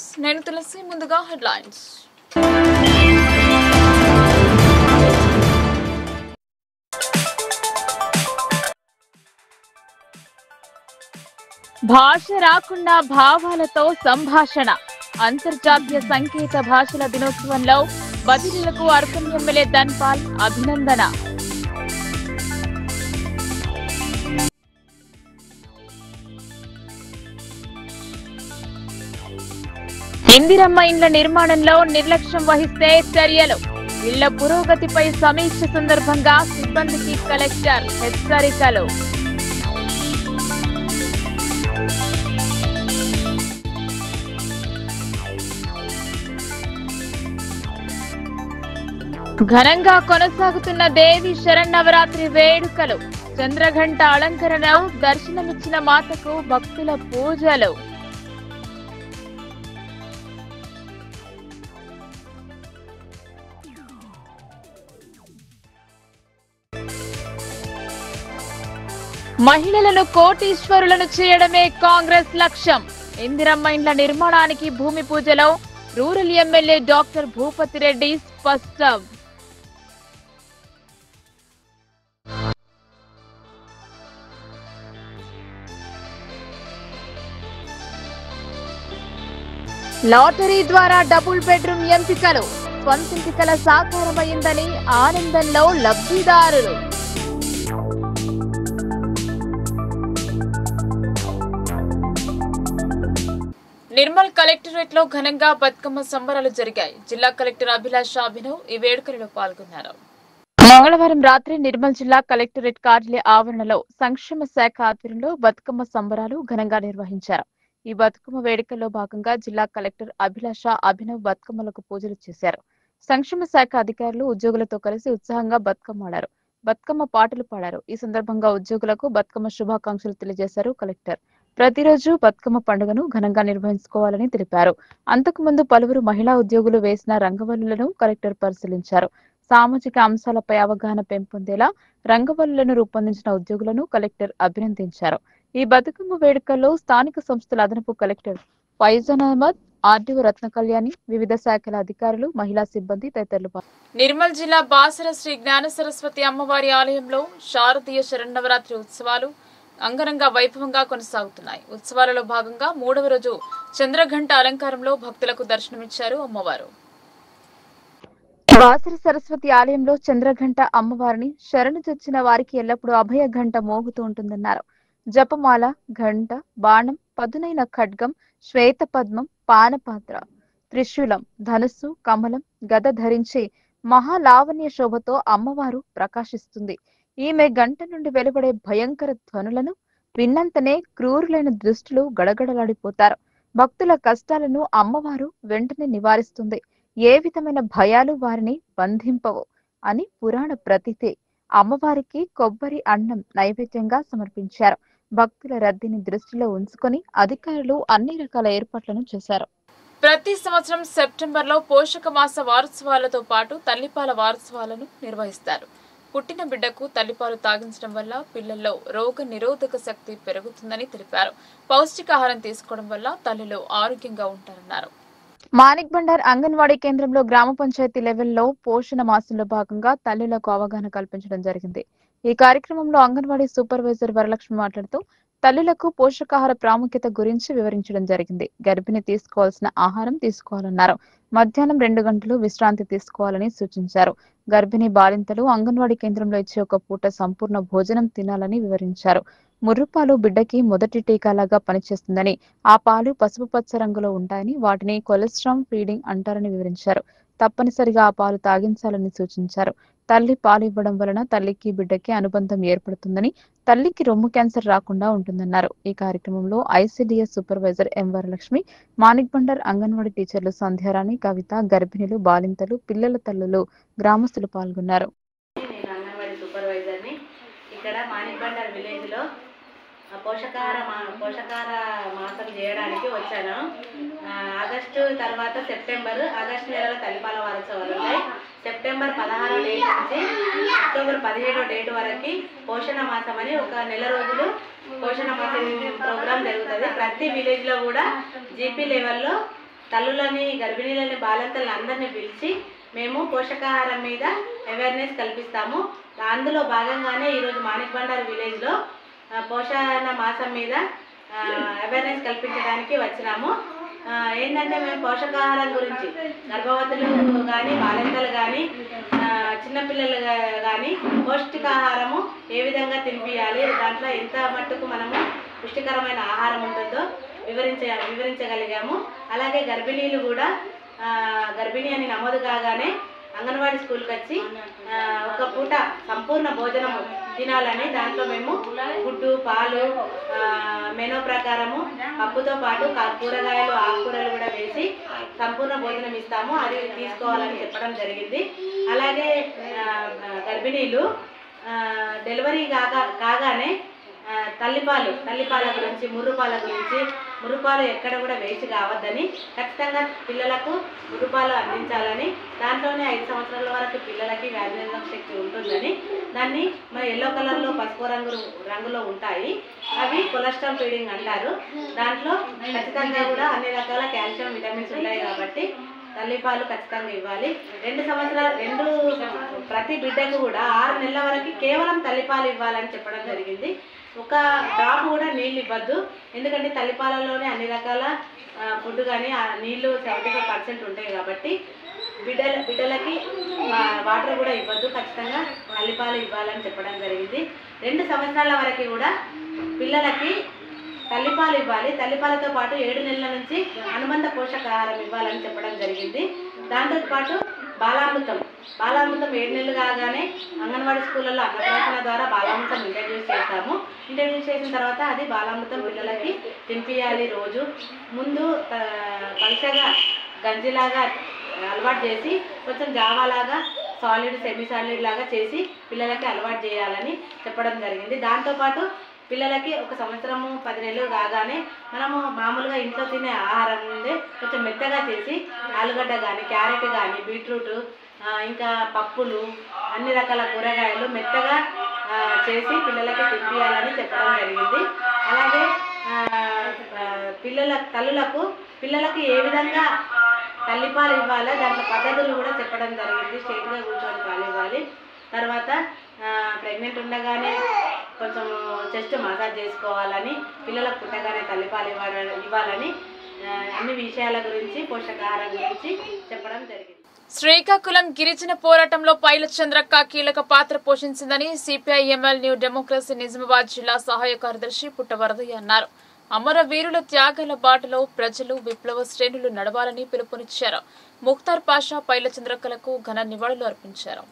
News నేను తులసి ముందుగా headlines భాష రాకుండా భావాలతో సంభాషణ అంతర్జాతీయ సంకేత భాషల దినోత్సవంలో బదిలీలకు అర్బన్ ఎమ్మెల్యే ధన్పాల్ అభినందన ఇందిరమ్మ ఇండ్ల నిర్మాణంలో నిర్లక్ష్యం వహిస్తే చర్యలు ఇళ్ల పురోగతిపై సమీక్ష సందర్భంగా సిబ్బందికి కలెక్టర్ హెచ్చరికలు ఘనంగా కొనసాగుతున్న దేవి శరన్నవరాత్రి వేడుకలు చంద్రఘంట అలంకరణ దర్శనమిచ్చిన మాతకు భక్తుల పూజలు మహిళలను కోటీశ్వరులను చేయడమే కాంగ్రెస్ లక్ష్యం ఇందిరమ్మ ఇండ్ల నిర్మాణానికి భూమి పూజలో rural MLA doctor Bhupathi Reddy స్పష్టం లాటరీ ద్వారా డబుల్ బెడ్రూమ్ ఎంపికలు స్వంతింటికల సాకారమైందని ఆనందంలో లబ్ధిదారులు నిర్మల్ కలెక్టరేట్ లో ఘనంగా బతుకమ్మ సంబరాలు జరిగాయి. జిల్లా కలెక్టర్ అభిలాష అభినవ్ ఈ వేడుకలలో పాల్గొన్నారు. మంగళవారం రాత్రి నిర్మల్ జిల్లా కలెక్టరేట్ కార్యాలయ ఆవరణలో సంక్షేమ శాఖ ఆధ్వర్యంలో బతుకమ్మ సంబరాలు ఘనంగా నిర్వహించారు. ఈ బతుకమ్మ వేడుకల్లో భాగంగా జిల్లా కలెక్టర్ అభిలాష అభినవ్ బతుకమ్మలకు పూజలు చేశారు. సంక్షేమ శాఖ అధికారులు ఉద్యోగులతో కలిసి ఉత్సాహంగా బతుకమ్మ ఆడారు. బతుకమ్మ పాటలు పాడారు. ఈ సందర్భంగా ఉద్యోగులకు బతుకమ్మ శుభాకాంక్షలు తెలియజేశారు కలెక్టర్. ప్రతిరోజు బతుకమ్మ పండుగను ఘనంగా నిర్వహించుకోవాలని తెలిపారు. అంతకుముందు పలువురు మహిళా ఉద్యోగులు వేసిన రంగవల్లులను కలెక్టర్ పరిశీలించారు. సామాజిక అంశాలపై అవగాహన పెంపొందేలా రంగవల్లులను రూపొందించిన ఉద్యోగులను కలెక్టర్ అభినందించారు. ఈ బతుకమ్మ వేడుకల్లో స్థానిక సంస్థల అదనపు కలెక్టర్ ఫైజాన్ అహ్మద్, ఆర్డీఓ రత్న కళ్యాణి, వివిధ శాఖల అధికారులు, మహిళా సిబ్బంది తదితరులు. నిర్మల్ జిల్లా బాసర శ్రీ జ్ఞాన సరస్వతి అమ్మవారి ఆలయంలో శారదీయ శరన్నవరాత్రి ఉత్సవాలు అంగరంగ వైభవంగా కొనసాగుతున్నాయి. ఉత్సవాలలో భాగంగా 3వ రోజు చంద్రఘంట అలంకారంలో భక్తులకు దర్శనమిచ్చారు అమ్మవారు. బాసర సరస్వతి ఆలయంలో చంద్రఘంట అమ్మవారిని శరణుజొచ్చిన వారికి ఎల్లప్పుడూ అభయ ఘంట మోగుతూ ఉంటుందన్నారు. జపమాల, ఘంట, బాణం, పదునైన ఖడ్గం, శ్వేత పద్మం, పానపాత్ర, త్రిశూలం, ధనుస్సు, కమలం, గద ధరించి మహాలావణ్య శోభతో అమ్మవారు ప్రకాశిస్తుంది. ఈమె గంట నుండి వెలువడే భయంకర ధ్వనులను విన్నంతనే క్రూరులైన దుష్టులు గడగడలాడిపోతారు. భక్తుల కష్టాలను అమ్మవారు వెంటనే నివారిస్తుంది. ఏ విధమైన భయాలు వారిని బంధింపవు అని పురాణ ప్రతీతి. అమ్మవారికి కొబ్బరి అన్నం నైవేద్యంగా సమర్పించారు. భక్తుల రద్దీని దృష్టిలో ఉంచుకొని అధికారులు అన్ని రకాల ఏర్పాట్లను చేశారు. ప్రతి సంవత్సరం సెప్టెంబర్లో పోషక మాస వారోత్సవాలతో పాటు తల్లిపాల వారోత్సవాలను నిర్వహిస్తారు. పుట్టిన బిడ్డకు తల్లిపాలు తాగించడం వల్ల పిల్లల్లో రోగ నిరోధక శక్తి పెరుగుతుందని తెలిపారు. పౌష్టికాహారం తీసుకోవడం వల్ల తల్లులు ఆరోగ్యంగా ఉంటారన్నారు. మానిక్ బండార్ అంగన్వాడీ కేంద్రంలో గ్రామ పంచాయతీ లెవెల్లో పోషణ మాసంలో భాగంగా తల్లులకు అవగాహన కల్పించడం జరిగింది. ఈ కార్యక్రమంలో అంగన్వాడీ సూపర్వైజర్ వరలక్ష్మి మాట్లాడుతూ తల్లులకు పోషకాహార ప్రాముఖ్యత గురించి వివరించడం జరిగింది. గర్భిణి తీసుకోవాల్సిన ఆహారం తీసుకోవాలన్నారు. మధ్యాహ్నం 2 గంటలు విశ్రాంతి తీసుకోవాలని సూచించారు. గర్భిణీ బాలింతలు అంగన్వాడీ కేంద్రంలో ఇచ్చే ఒక పూట సంపూర్ణ భోజనం తినాలని వివరించారు. ముర్రుపాలు బిడ్డకి మొదటి టీకాలాగా పనిచేస్తుందని, ఆ పాలు పసుపు పచ్చ రంగులో ఉంటాయని, వాటిని కొలెస్ట్రాల్ ఫీడింగ్ అంటారని వివరించారు. తప్పనిసరిగా ఆ పాలు తాగించాలని సూచించారు. తల్లి పాలు ఇవ్వడం వలన తల్లికి బిడ్డకి అనుబంధం ఏర్పడుతుందని, తల్లికి రొమ్ము క్యాన్సర్ రాకుండా ఉంటుందన్నారు. ఈ కార్యక్రమంలో ఐసిడిఎస్ సూపర్వైజర్ ఎం వరలక్ష్మి, మానిక్ బండార్ అంగన్వాడీ టీచర్లు సంధ్యారాణి, కవిత, గర్భిణులు, బాలింతలు, పిల్లల తల్లులు, గ్రామస్తులు పాల్గొన్నారు. పోషకాహార మాసం చేయడానికి వచ్చాను. ఆగస్టు తర్వాత ఆగస్టు నెలలో తల్లిపాల వారోత్సవాలు ఉన్నాయి. సెప్టెంబర్ 16వ డేట్ నుంచి అక్టోబర్ 17వ డేట్ వరకు పోషణ మాసం అని ఒక నెల రోజులు పోషణ మాసం ప్రోగ్రాం జరుగుతుంది. ప్రతి విలేజ్లో కూడా జీపీ లెవెల్లో తల్లులని, గర్భిణీలని, బాలింతలను అందరినీ పిలిచి మేము పోషకాహారం మీద అవేర్నెస్ కల్పిస్తాము. అందులో భాగంగానే ఈరోజు మాణిక్ బండారు విలేజ్లో పోషణ మాసం మీద అవేర్నెస్ కల్పించడానికి వచ్చినాము. ఏంటంటే మేము పోషకాహారం గురించి గర్భవతులు కానీ, బాలింతలు కానీ, చిన్నపిల్లలు కానీ పౌష్టికాహారము ఏ విధంగా తినిపించాలి, దాంట్లో ఎంత మట్టుకు మనము పుష్టికరమైన ఆహారం ఉంటుందో వివరించగలిగాము. అలాగే గర్భిణీలు కూడా గర్భిణీ అని నమోదు కాగానే అంగన్వాడీ స్కూల్కి వచ్చి ఒక పూట సంపూర్ణ భోజనము తినాలని దాంట్లో మేము గుడ్డు, పాలు, మెనూ ప్రకారము పప్పుతో పాటు కూరగాయలు, ఆకుకూరలు కూడా వేసి సంపూర్ణ భోజనం ఇస్తాము. అది తీసుకోవాలని చెప్పడం జరిగింది. అలాగే గర్భిణీలు డెలివరీ కాగానే తల్లిపాల గురించి, ముర్రుపాల గురించి, ముర్రుపాలు ఎక్కడ కూడా వేస్ట్ కావద్దని, ఖచ్చితంగా పిల్లలకు ముర్రుపాలు అందించాలని, దాంట్లోనే 5 సంవత్సరాల వరకు పిల్లలకి వ్యాధి నిరోధక శక్తి ఉంటుందని, దాన్ని మన ఎల్లో కలర్లో పసుపు రంగులో ఉంటాయి, అవి కొలెస్ట్రాల్ ఫీడింగ్ అంటారు. దాంట్లో ఖచ్చితంగా కూడా అన్ని రకాల కాల్షియం, విటమిన్స్ ఉంటాయి కాబట్టి తల్లిపాలు ఖచ్చితంగా ఇవ్వాలి. 2 సంవత్సరాలు ప్రతి బిడ్డకు కూడా 6 నెలల వరకు కేవలం తల్లిపాలు ఇవ్వాలని చెప్పడం జరిగింది. ఒక డ్రాప్ కూడా నీళ్ళు ఇవ్వద్దు, ఎందుకంటే తల్లిపాలలోనే అన్ని రకాల ఫుడ్ కానీ నీళ్ళు 75% ఉంటాయి కాబట్టి బిడ్డలకి వాటర్ కూడా ఇవ్వద్దు, ఖచ్చితంగా తల్లిపాలు ఇవ్వాలని చెప్పడం జరిగింది. 2 సంవత్సరాల వరకు కూడా పిల్లలకి తల్లిపాలు ఇవ్వాలి. తల్లిపాలతో పాటు 7 నెలల నుంచి అనుబంధ పోషకాహారం ఇవ్వాలని చెప్పడం జరిగింది. దాంతోపాటు బాలామృతం 7 నెలలు కాగానే అంగన్వాడీ స్కూళ్ళల్లో అన్నప్రాసన ద్వారా బాలామృతం ఇంట్రడ్యూస్ చేస్తాము. ఇంట్రడ్యూస్ చేసిన తర్వాత అది బాలామృతం పిల్లలకి తినిపించాలి. రోజు ముందు పలుచగా గంజిలాగా అలవాటు చేసి కొంచెం జావాలాగా సాలిడ్, సెమీ సాలిడ్ లాగా చేసి పిల్లలకి అలవాటు చేయాలని చెప్పడం జరిగింది. దాంతోపాటు పిల్లలకి 1 సంవత్సరము 10 నెలలు కాగానే మనము మామూలుగా ఇంట్లో తినే ఆహారం ముందే కొంచెం మెత్తగా చేసి ఆలుగడ్డ కానీ, క్యారెట్ కానీ, బీట్రూట్, ఇంకా పప్పులు, అన్ని రకాల కూరగాయలు మెత్తగా చేసి పిల్లలకి తినిపించాలని చెప్పడం జరిగింది. అలాగే పిల్లలకి ఏ విధంగా తల్లిపాలు ఇవ్వాలో దాంట్లో పద్ధతులు కూడా చెప్పడం జరిగింది. స్ట్రైట్గా కూర్చొని పాలు ఇవ్వాలి. తర్వాత ప్రెగ్నెంట్ ఉండగానే కొంచెం చెస్ట్ మసాజ్ చేసుకోవాలని, పిల్లలకు పుట్టగానే తల్లిపాలు ఇవ్వాలని అన్ని విషయాల గురించి, పోషకాహారం గురించి చెప్పడం జరిగింది. శ్రీకాకుళం గిరిజన పోరాటంలో పైల చంద్రక్క కీలక పాత్ర పోషించిందని CPI ML New Democracy Nizamabad జిల్లా సహాయ కార్యదర్శి పుట్టవరదయ్య అన్నారు. అమరవీరుల త్యాగాల బాటలో ప్రజలు, విప్లవ శ్రేణులు నడవాలని పిలుపునిచ్చారు. ముఖ్తార్ పాషా పైల చంద్రక్కలకు ఘన నివాళులు అర్పించారు.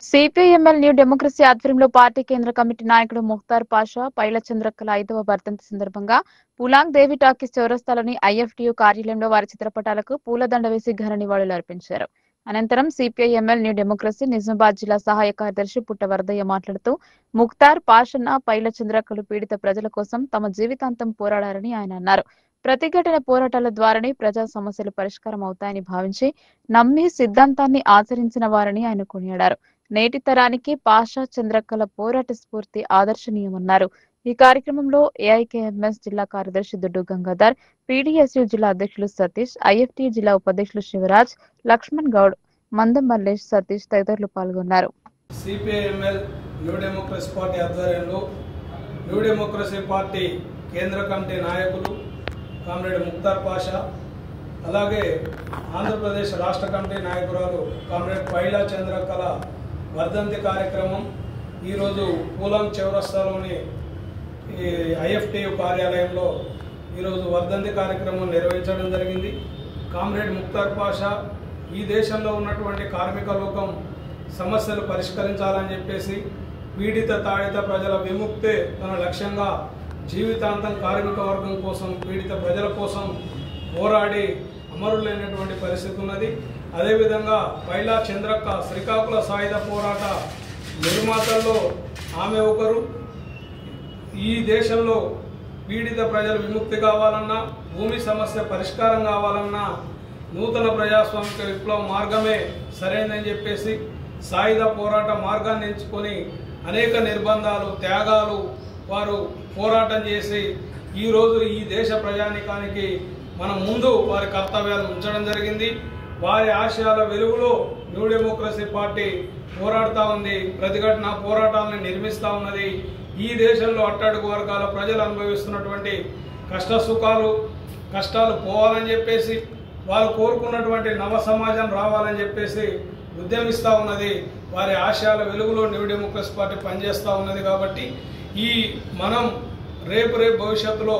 సిపిఐఎంఎల్ న్యూ డెమోక్రసీ ఆధ్వర్యంలో పార్టీ కేంద్ర కమిటీ నాయకుడు ముఖ్తార్ పాషా పైల చంద్రక్కల 5వ వర్ధంతి సందర్భంగా పులాంగ్ దేవి టాకీస్ చౌరస్తాలోని ఐఎఫ్టియు కార్యాలయంలో వారి చిత్రపటాలకు పూలదండ వేసి ఘన నివాళులు అర్పించారు. అనంతరం సిపిఐఎంఎల్ న్యూ డెమోక్రసీ నిజామాబాద్ జిల్లా సహాయ కార్యదర్శి పుట్టవరదయ్య మాట్లాడుతూ ముఖ్తార్ పాషన్న పైల చంద్రక్కలు పీడిత ప్రజల కోసం తమ జీవితాంతం పోరాడారని ఆయన అన్నారు. ప్రతిఘటన పోరాటాల ద్వారానే ప్రజా సమస్యలు పరిష్కారం అవుతాయని భావించి నమ్మి సిద్ధాంతాన్ని ఆచరించిన వారని ఆయన కొనియాడారు. నేటి తరానికి పాషా చంద్రక్కల పోరాట స్ఫూర్తి ఆదర్శనీయమన్నారు. ఈ కార్యక్రమంలో ఏఐకేఎంఎస్ జిల్లా కార్యదర్శి దుడ్డు గంగాధర్, పీడీఎస్యు జిల్లా అధ్యక్షులు సతీష్, ఐఎఫ్టీ జిల్లా ఉపాధ్యక్షులు శివరాజ్, లక్ష్మణ్ గౌడ్, మందం మల్లేష్, సతీష్ తదితరులు పాల్గొన్నారు. సిపిఐఎంఎల్ న్యూ డెమోక్రసీ పార్టీ ఆధ్వర్యంలో న్యూ డెమోక్రసీ పార్టీ కేంద్ర కమిటీ నాయకులు కామ్రేడ్ ముఖ్తార్ పాషా, అలాగే ఆంధ్రప్రదేశ్ రాష్ట్ర కమిటీ నాయకురాలు కామ్రేడ్ పైలా చంద్రకళ వర్ధంతి కార్యక్రమం ఈరోజు పూలాంగ్ చౌరస్తాలోని ఐఎఫ్టియు కార్యాలయంలో ఈరోజు వర్ధంతి కార్యక్రమం నిర్వహించడం జరిగింది. కామ్రేడ్ ముఖ్తార్ పాషా ఈ దేశంలో ఉన్నటువంటి కార్మిక లోకం సమస్యలు పరిష్కరించాలని చెప్పేసి పీడిత తాడిత ప్రజల విముక్తే తన లక్ష్యంగా జీవితాంతం కార్మిక వర్గం కోసం, పీడిత ప్రజల కోసం పోరాడి అమరులైనటువంటి పరిస్థితి ఉన్నది. అదేవిధంగా పైలా చంద్రక్క శ్రీకాకుళ సాయుధ పోరాట నిర్మాతల్లో ఆమె ఒకరు. ఈ దేశంలో పీడిత ప్రజలు విముక్తి కావాలన్నా, భూమి సమస్య పరిష్కారం కావాలన్నా నూతన ప్రజాస్వామిక విప్లవ మార్గమే సరైనదని చెప్పేసి సాయుధ పోరాట మార్గాన్ని ఎంచుకొని అనేక నిర్బంధాలు, త్యాగాలు వారు పోరాటం చేసి ఈరోజు ఈ దేశ ప్రజానికానికి మనం ముందు వారి కర్తవ్యాలను ఉంచడం జరిగింది. వారి ఆశయాల వెలుగులో న్యూ డెమోక్రసీ పార్టీ పోరాడుతూ ఉంది, ప్రతిఘటన పోరాటాలను నిర్మిస్తూ ఉన్నది. ఈ దేశంలో అట్టడుగు వర్గాల ప్రజలు అనుభవిస్తున్నటువంటి కష్టాలు పోవాలని చెప్పేసి, వాళ్ళు కోరుకున్నటువంటి నవ సమాజం రావాలని చెప్పేసి ఉద్యమిస్తూ ఉన్నది. వారి ఆశయాల వెలుగులో న్యూ డెమోక్రసీ పార్టీ పనిచేస్తూ ఉన్నది. కాబట్టి మనం రేపు భవిష్యత్తులో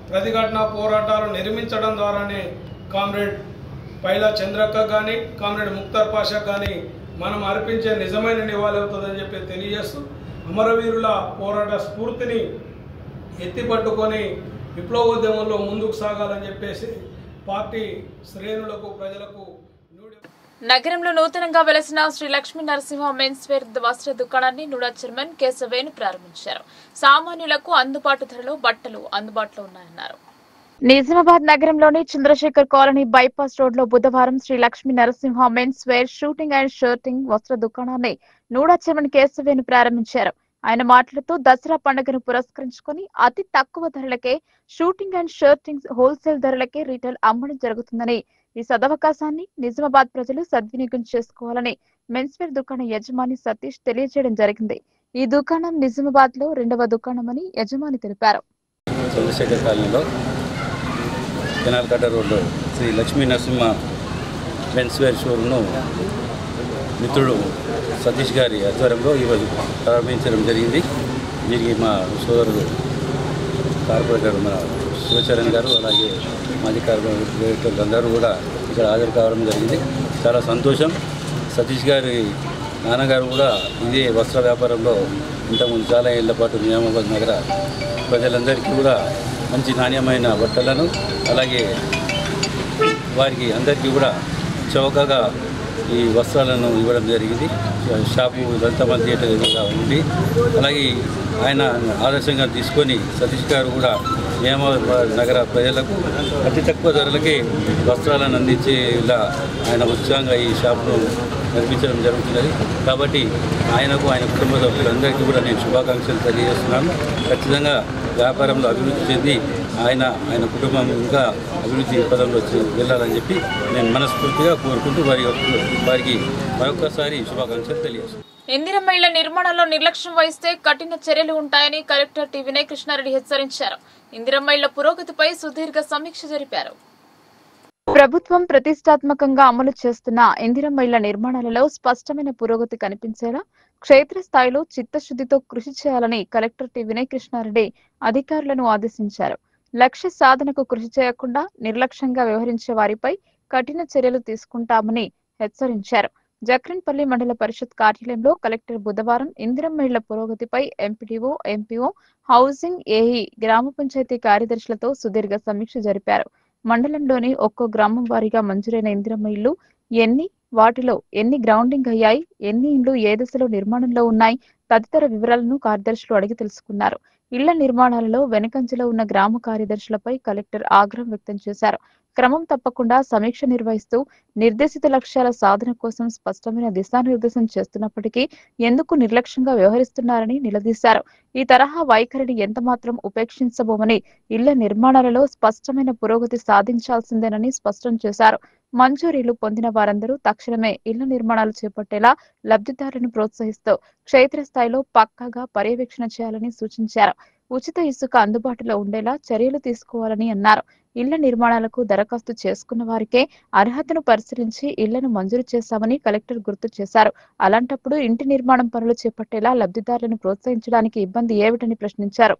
ప్రతిఘటన పోరాటాలు నిర్మించడం ద్వారానే కామ్రేడ్ పైలా చంద్రక్క కానీ కామ్రేడ్ ముక్తార్ పాషా కానీ మనం అర్పించే నిజమైన నివాళి అవుతుందని చెప్పి తెలియజేస్తూ, అమరవీరుల పోరాట స్ఫూర్తిని ఎత్తిపట్టుకొని విప్లవోద్యమంలో ముందుకు సాగాలని చెప్పేసి పార్టీ శ్రేణులకు ప్రజలకు నగరంలో నూతనంగా వెలసిన శ్రీ లక్ష్మీ నరసింహ మెన్స్ వేర్ వస్త్ర దుకాణాన్ని నూడా చైర్మన్ కేశవేణు ప్రారంభించారు. సామాన్యులకు అందుబాటు ధరలో బట్టలు అందుబాటులో ఉన్నాయన్నారు. నిజామాబాద్ నగరంలోని చంద్రశేఖర్ కాలనీ బైపాస్ రోడ్ లో బుధవారం Shri Lakshmi Narasimha men's wear suiting and shirting వస్త్ర దుకాణాన్ని నూడా చైర్మన్ కేశవేణు ప్రారంభించారు. ఆయన మాట్లాడుతూ దసరా పండుగను పురస్కరించుకుని అతి తక్కువ ధరలకే షూటింగ్ అండ్ షర్టింగ్ హోల్సేల్ ధరలకే రీటైల్ అమ్మడం జరుగుతుందని, ఈ సదవకాశాన్ని నిజామాబాద్ ప్రజలు సద్వినియోగం చేసుకోవాలని మెన్స్వేర్ దుకాణ యజమాని సతీష్ తెలియజేయడం జరిగింది. ఈ దుకాణం నిజామాబాద్ లో 2వ దుకాణమని యజమాని తెలిపారు. చంద్రశేఖర్ కాలనీలో కెనాల్కట్ట రోడ్లో శ్రీ లక్ష్మీ నరసింహ మెన్స్వేర్ షోరూమ్ను మిత్రుడు సతీష్ గారి ఆధ్వర్యంలో ఈరోజు ప్రారంభించడం జరిగింది. దీనికి మా సోదరుడు కార్పొరేటర్ మన శివచరణ్ గారు, అలాగే మాజీ కార్పొరేటర్లు అందరూ కూడా ఇక్కడ హాజరు కావడం జరిగింది. చాలా సంతోషం. సతీష్ గారి నాన్నగారు కూడా ఇదే వస్త్ర వ్యాపారంలో ఇంతకుముందు చాలా ఏళ్ల పాటు నిజామాబాద్ నగర ప్రజలందరికీ కూడా మంచి నాణ్యమైన బట్టలను, అలాగే వారికి అందరికీ కూడా చౌకగా ఈ వస్త్రాలను ఇవ్వడం జరిగింది. షాపు లలితమల్ థియేటర్ ఎదురుగా ఉంది. అలాగే ఆయన ఆదర్శంగా తీసుకొని సతీష్ గారు కూడా నిజామాబాద్ నగర ప్రజలకు అతి తక్కువ ధరలకే వస్త్రాలను అందించేలా ఆయన ఉత్సాహంగా ఈ షాపును నిర్మించడం జరుగుతున్నది. కాబట్టి ఆయనకు, ఆయన కుటుంబ సభ్యులందరికీ కూడా నేను శుభాకాంక్షలు తెలియజేస్తున్నాను. ఖచ్చితంగా వ్యాపారంలో అభివృద్ధి చెంది ఆయన కుటుంబం ఇంకా అభివృద్ధి పదంలో వెళ్ళాలని చెప్పి నేను మనస్ఫూర్తిగా కోరుకుంటూ వారికి మరొకసారి శుభాకాంక్షలు తెలియజేస్తున్నాను. ఇందిరమ్మ ఇళ్ల నిర్మాణంలో నిర్లక్ష్యం వహిస్తే కఠిన చర్యలు ఉంటాయని కలెక్టర్ టి వినయ్ కృష్ణారెడ్డి హెచ్చరించారు. ఇందిరమ్మ ఇళ్ల పురోగతిపై సుదీర్ఘ సమీక్ష జరిపారు. ప్రభుత్వం ప్రతిష్టాత్మకంగా అమలు చేస్తున్న ఇందిరమ్మ ఇళ్ల నిర్మాణాలలో స్పష్టమైన పురోగతి కనిపించేలా క్షేత్రస్థాయిలో చిత్తశుద్ధితో కృషి చేయాలని కలెక్టర్ టి వినయ్ కృష్ణారెడ్డి అధికారులను ఆదేశించారు. లక్ష్య సాధనకు కృషి చేయకుండా నిర్లక్ష్యంగా వ్యవహరించే వారిపై కఠిన చర్యలు తీసుకుంటామని హెచ్చరించారు. జక్రన్పల్లి మండల పరిషత్ కార్యాలయంలో కలెక్టర్ బుధవారం ఇందిరమ్మ ఇళ్ల పురోగతిపై ఎంపీడీఓ, ఎంపీఓ, హౌసింగ్, ఏఈ, గ్రామ పంచాయతీ కార్యదర్శులతో సుదీర్ఘ సమీక్ష జరిపారు. మండలంలోని ఒక్కో గ్రామం వారీగా మంజూరైన ఇందిరమ్మ ఇళ్లు ఎన్ని, వాటిలో ఎన్ని గ్రౌండింగ్ అయ్యాయి, ఎన్ని ఇండ్లు ఏ దశలో నిర్మాణంలో ఉన్నాయి తదితర వివరాలను కార్యదర్శులు అడిగి తెలుసుకున్నారు. ఇళ్ల నిర్మాణాలలో వెనుకంజలో ఉన్న గ్రామ కార్యదర్శులపై కలెక్టర్ ఆగ్రహం వ్యక్తం చేశారు. క్రమం తప్పకుండా సమీక్ష నిర్వహిస్తూ నిర్దేశిత లక్ష్యాల సాధన కోసం స్పష్టమైన దిశానిర్దేశం చేస్తున్నప్పటికీ ఎందుకు నిర్లక్ష్యంగా వ్యవహరిస్తున్నారని నిలదీశారు. ఈ తరహా వైఖరిని ఎంతమాత్రం ఉపేక్షించబోమని, ఇళ్ల నిర్మాణాలలో స్పష్టమైన పురోగతి సాధించాల్సిందేనని స్పష్టం చేశారు. మంజూరీలు పొందిన వారందరూ తక్షణమే ఇళ్ల నిర్మాణాలు చేపట్టేలా లబ్ధిదారులను ప్రోత్సహిస్తూ క్షేత్రస్థాయిలో పక్కాగా పర్యవేక్షణ చేయాలని సూచించారు. ఉచిత ఇసుక అందుబాటులో ఉండేలా చర్యలు తీసుకోవాలని అన్నారు. ఇళ్ల నిర్మాణాలకు దరఖాస్తు చేసుకున్న వారికే అర్హతను పరిశీలించి ఇళ్లను మంజూరు చేశామని కలెక్టర్ గుర్తు చేశారు. అలాంటప్పుడు ఇంటి నిర్మాణం పనులు చేపట్టేలా లబ్ధిదారులను ప్రోత్సహించడానికి ఇబ్బంది ఏమిటని ప్రశ్నించారు.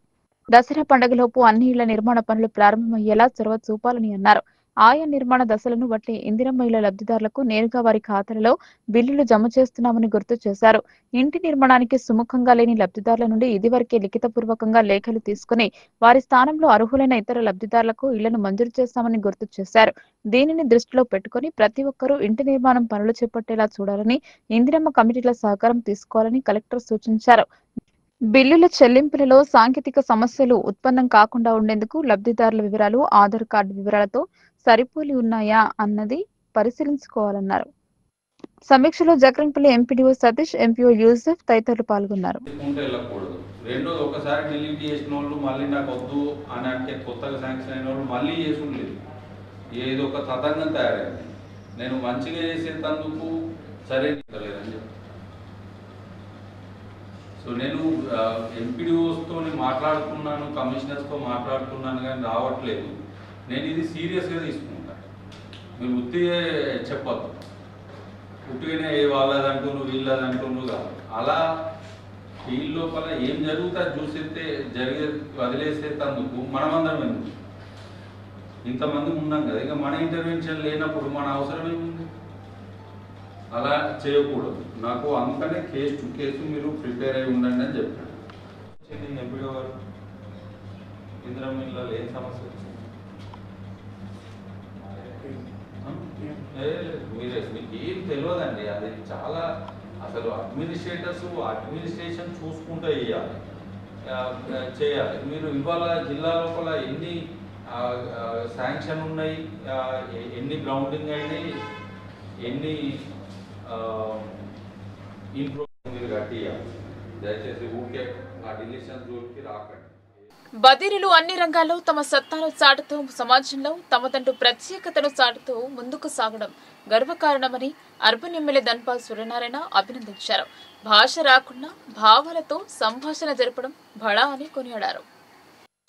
దసరా పండుగలోపు అన్ని ఇళ్ల నిర్మాణ పనులు ప్రారంభమయ్యేలా చొరవ చూపాలని అన్నారు. ఆయా నిర్మాణ దశలను బట్టి ఇందిరమ్మ ఇళ్ల లబ్ధిదారులకు నేరుగా వారి ఖాతాలలో బిల్లులు జమ చేస్తున్నామని గుర్తు చేశారు. ఇంటి నిర్మాణానికి సుముఖంగా లేని లబ్ధిదారుల నుండి ఇదివరకే లిఖితపూర్వకంగా లేఖలు తీసుకుని వారి స్థానంలో అర్హులైన ఇతర లబ్ధిదారులకు ఇళ్లను మంజూరు చేస్తామని గుర్తు చేశారు. దీనిని దృష్టిలో పెట్టుకుని ప్రతి ఒక్కరూ ఇంటి నిర్మాణం పనులు చేపట్టేలా చూడాలని, ఇందిరమ్మ కమిటీల సహకారం తీసుకోవాలని కలెక్టర్ సూచించారు. బిల్లుల చెల్లింపులలో సాంకేతిక సమస్యలు ఉత్పన్నం కాకుండా ఉండేందుకు లబ్ధిదారుల వివరాలు ఆధార్ కార్డు వివరాలతో సరిపోలి ఉన్నాయా అన్నది పరిశీలించుకోవాలన్నారు. సమీక్షలో జక్రన్పల్లి ఎంపీడీఓ సతీష్, ఎంపీఓ యూసఫ్ తదితరులు పాల్గొన్నారు. రెండోది ఒకసారి డిలీట్ చేసిన వాళ్ళు మళ్ళీ నాకు వద్దు అని అంటే కొత్తగా శాంక్షన్ అయిన వాళ్ళు మళ్ళీ చేసుకుంటలేదు. ఏదో ఒక తతంగం తయారైంది. నేను మంచిగా చేసేటందుకు సరే లేదని చెప్పి సో నేను ఎంపీడీఓస్తో మాట్లాడుకున్నాను, కమిషనర్స్తో మాట్లాడుకున్నాను కానీ రావట్లేదు. నేను ఇది సీరియస్గా తీసుకుంటాను. మీరు ఉత్తిగా చెప్పద్దు, ఉట్టిగానే వాళ్ళదంటున్నారు వీళ్ళదంటున్నారు కాదు. అలా వీళ్ళ లోపల ఏం జరుగుతా చూసేస్తే వదిలేసేటందుకు మనమందరం ఎందుకు ఇంతమంది ఉన్నాం కదా, ఇక మన ఇంటర్వెన్షన్ లేనప్పుడు మన అవసరం ఏముంది? అలా చేయకూడదు. నాకు అందుకనే కేసు టు కేసు మీరు ప్రిపేర్ అయి ఉండండి అని చెప్పాను. ఎంపీడీ గారు ఇంద్రమిల్లో ఏం సమస్య వచ్చింది? మీరే మీకు ఏం తెలియదండి. అది చాలా అసలు అడ్మినిస్ట్రేషన్ చూసుకుంటూ చేయాలి. మీరు ఇవాళ జిల్లా లోపల ఎన్ని శాంక్షన్ ఉన్నాయి, ఎన్ని గ్రౌండింగ్ అయినాయి, ఎన్ని ఇంప్రూవ్మెంట్ మీరు కట్టియాలి. దయచేసి ఊరికే ఆ డిలిషన్ జోలికి రాకండి. బదిరులు అన్ని రంగాల్లో తమ సత్తాను చాటుతూ సమాజంలో తమదంటూ ప్రత్యేకతను చాటుతూ ముందుకు సాగడం గర్వకారణమని అర్బన్ ఎమ్మెల్యే ధన్పాల్ సూర్యనారాయణ అభినందించారు. భాష రాకుండా భావాలతో సంభాషణ జరపడం బడా అని కొనియాడారు.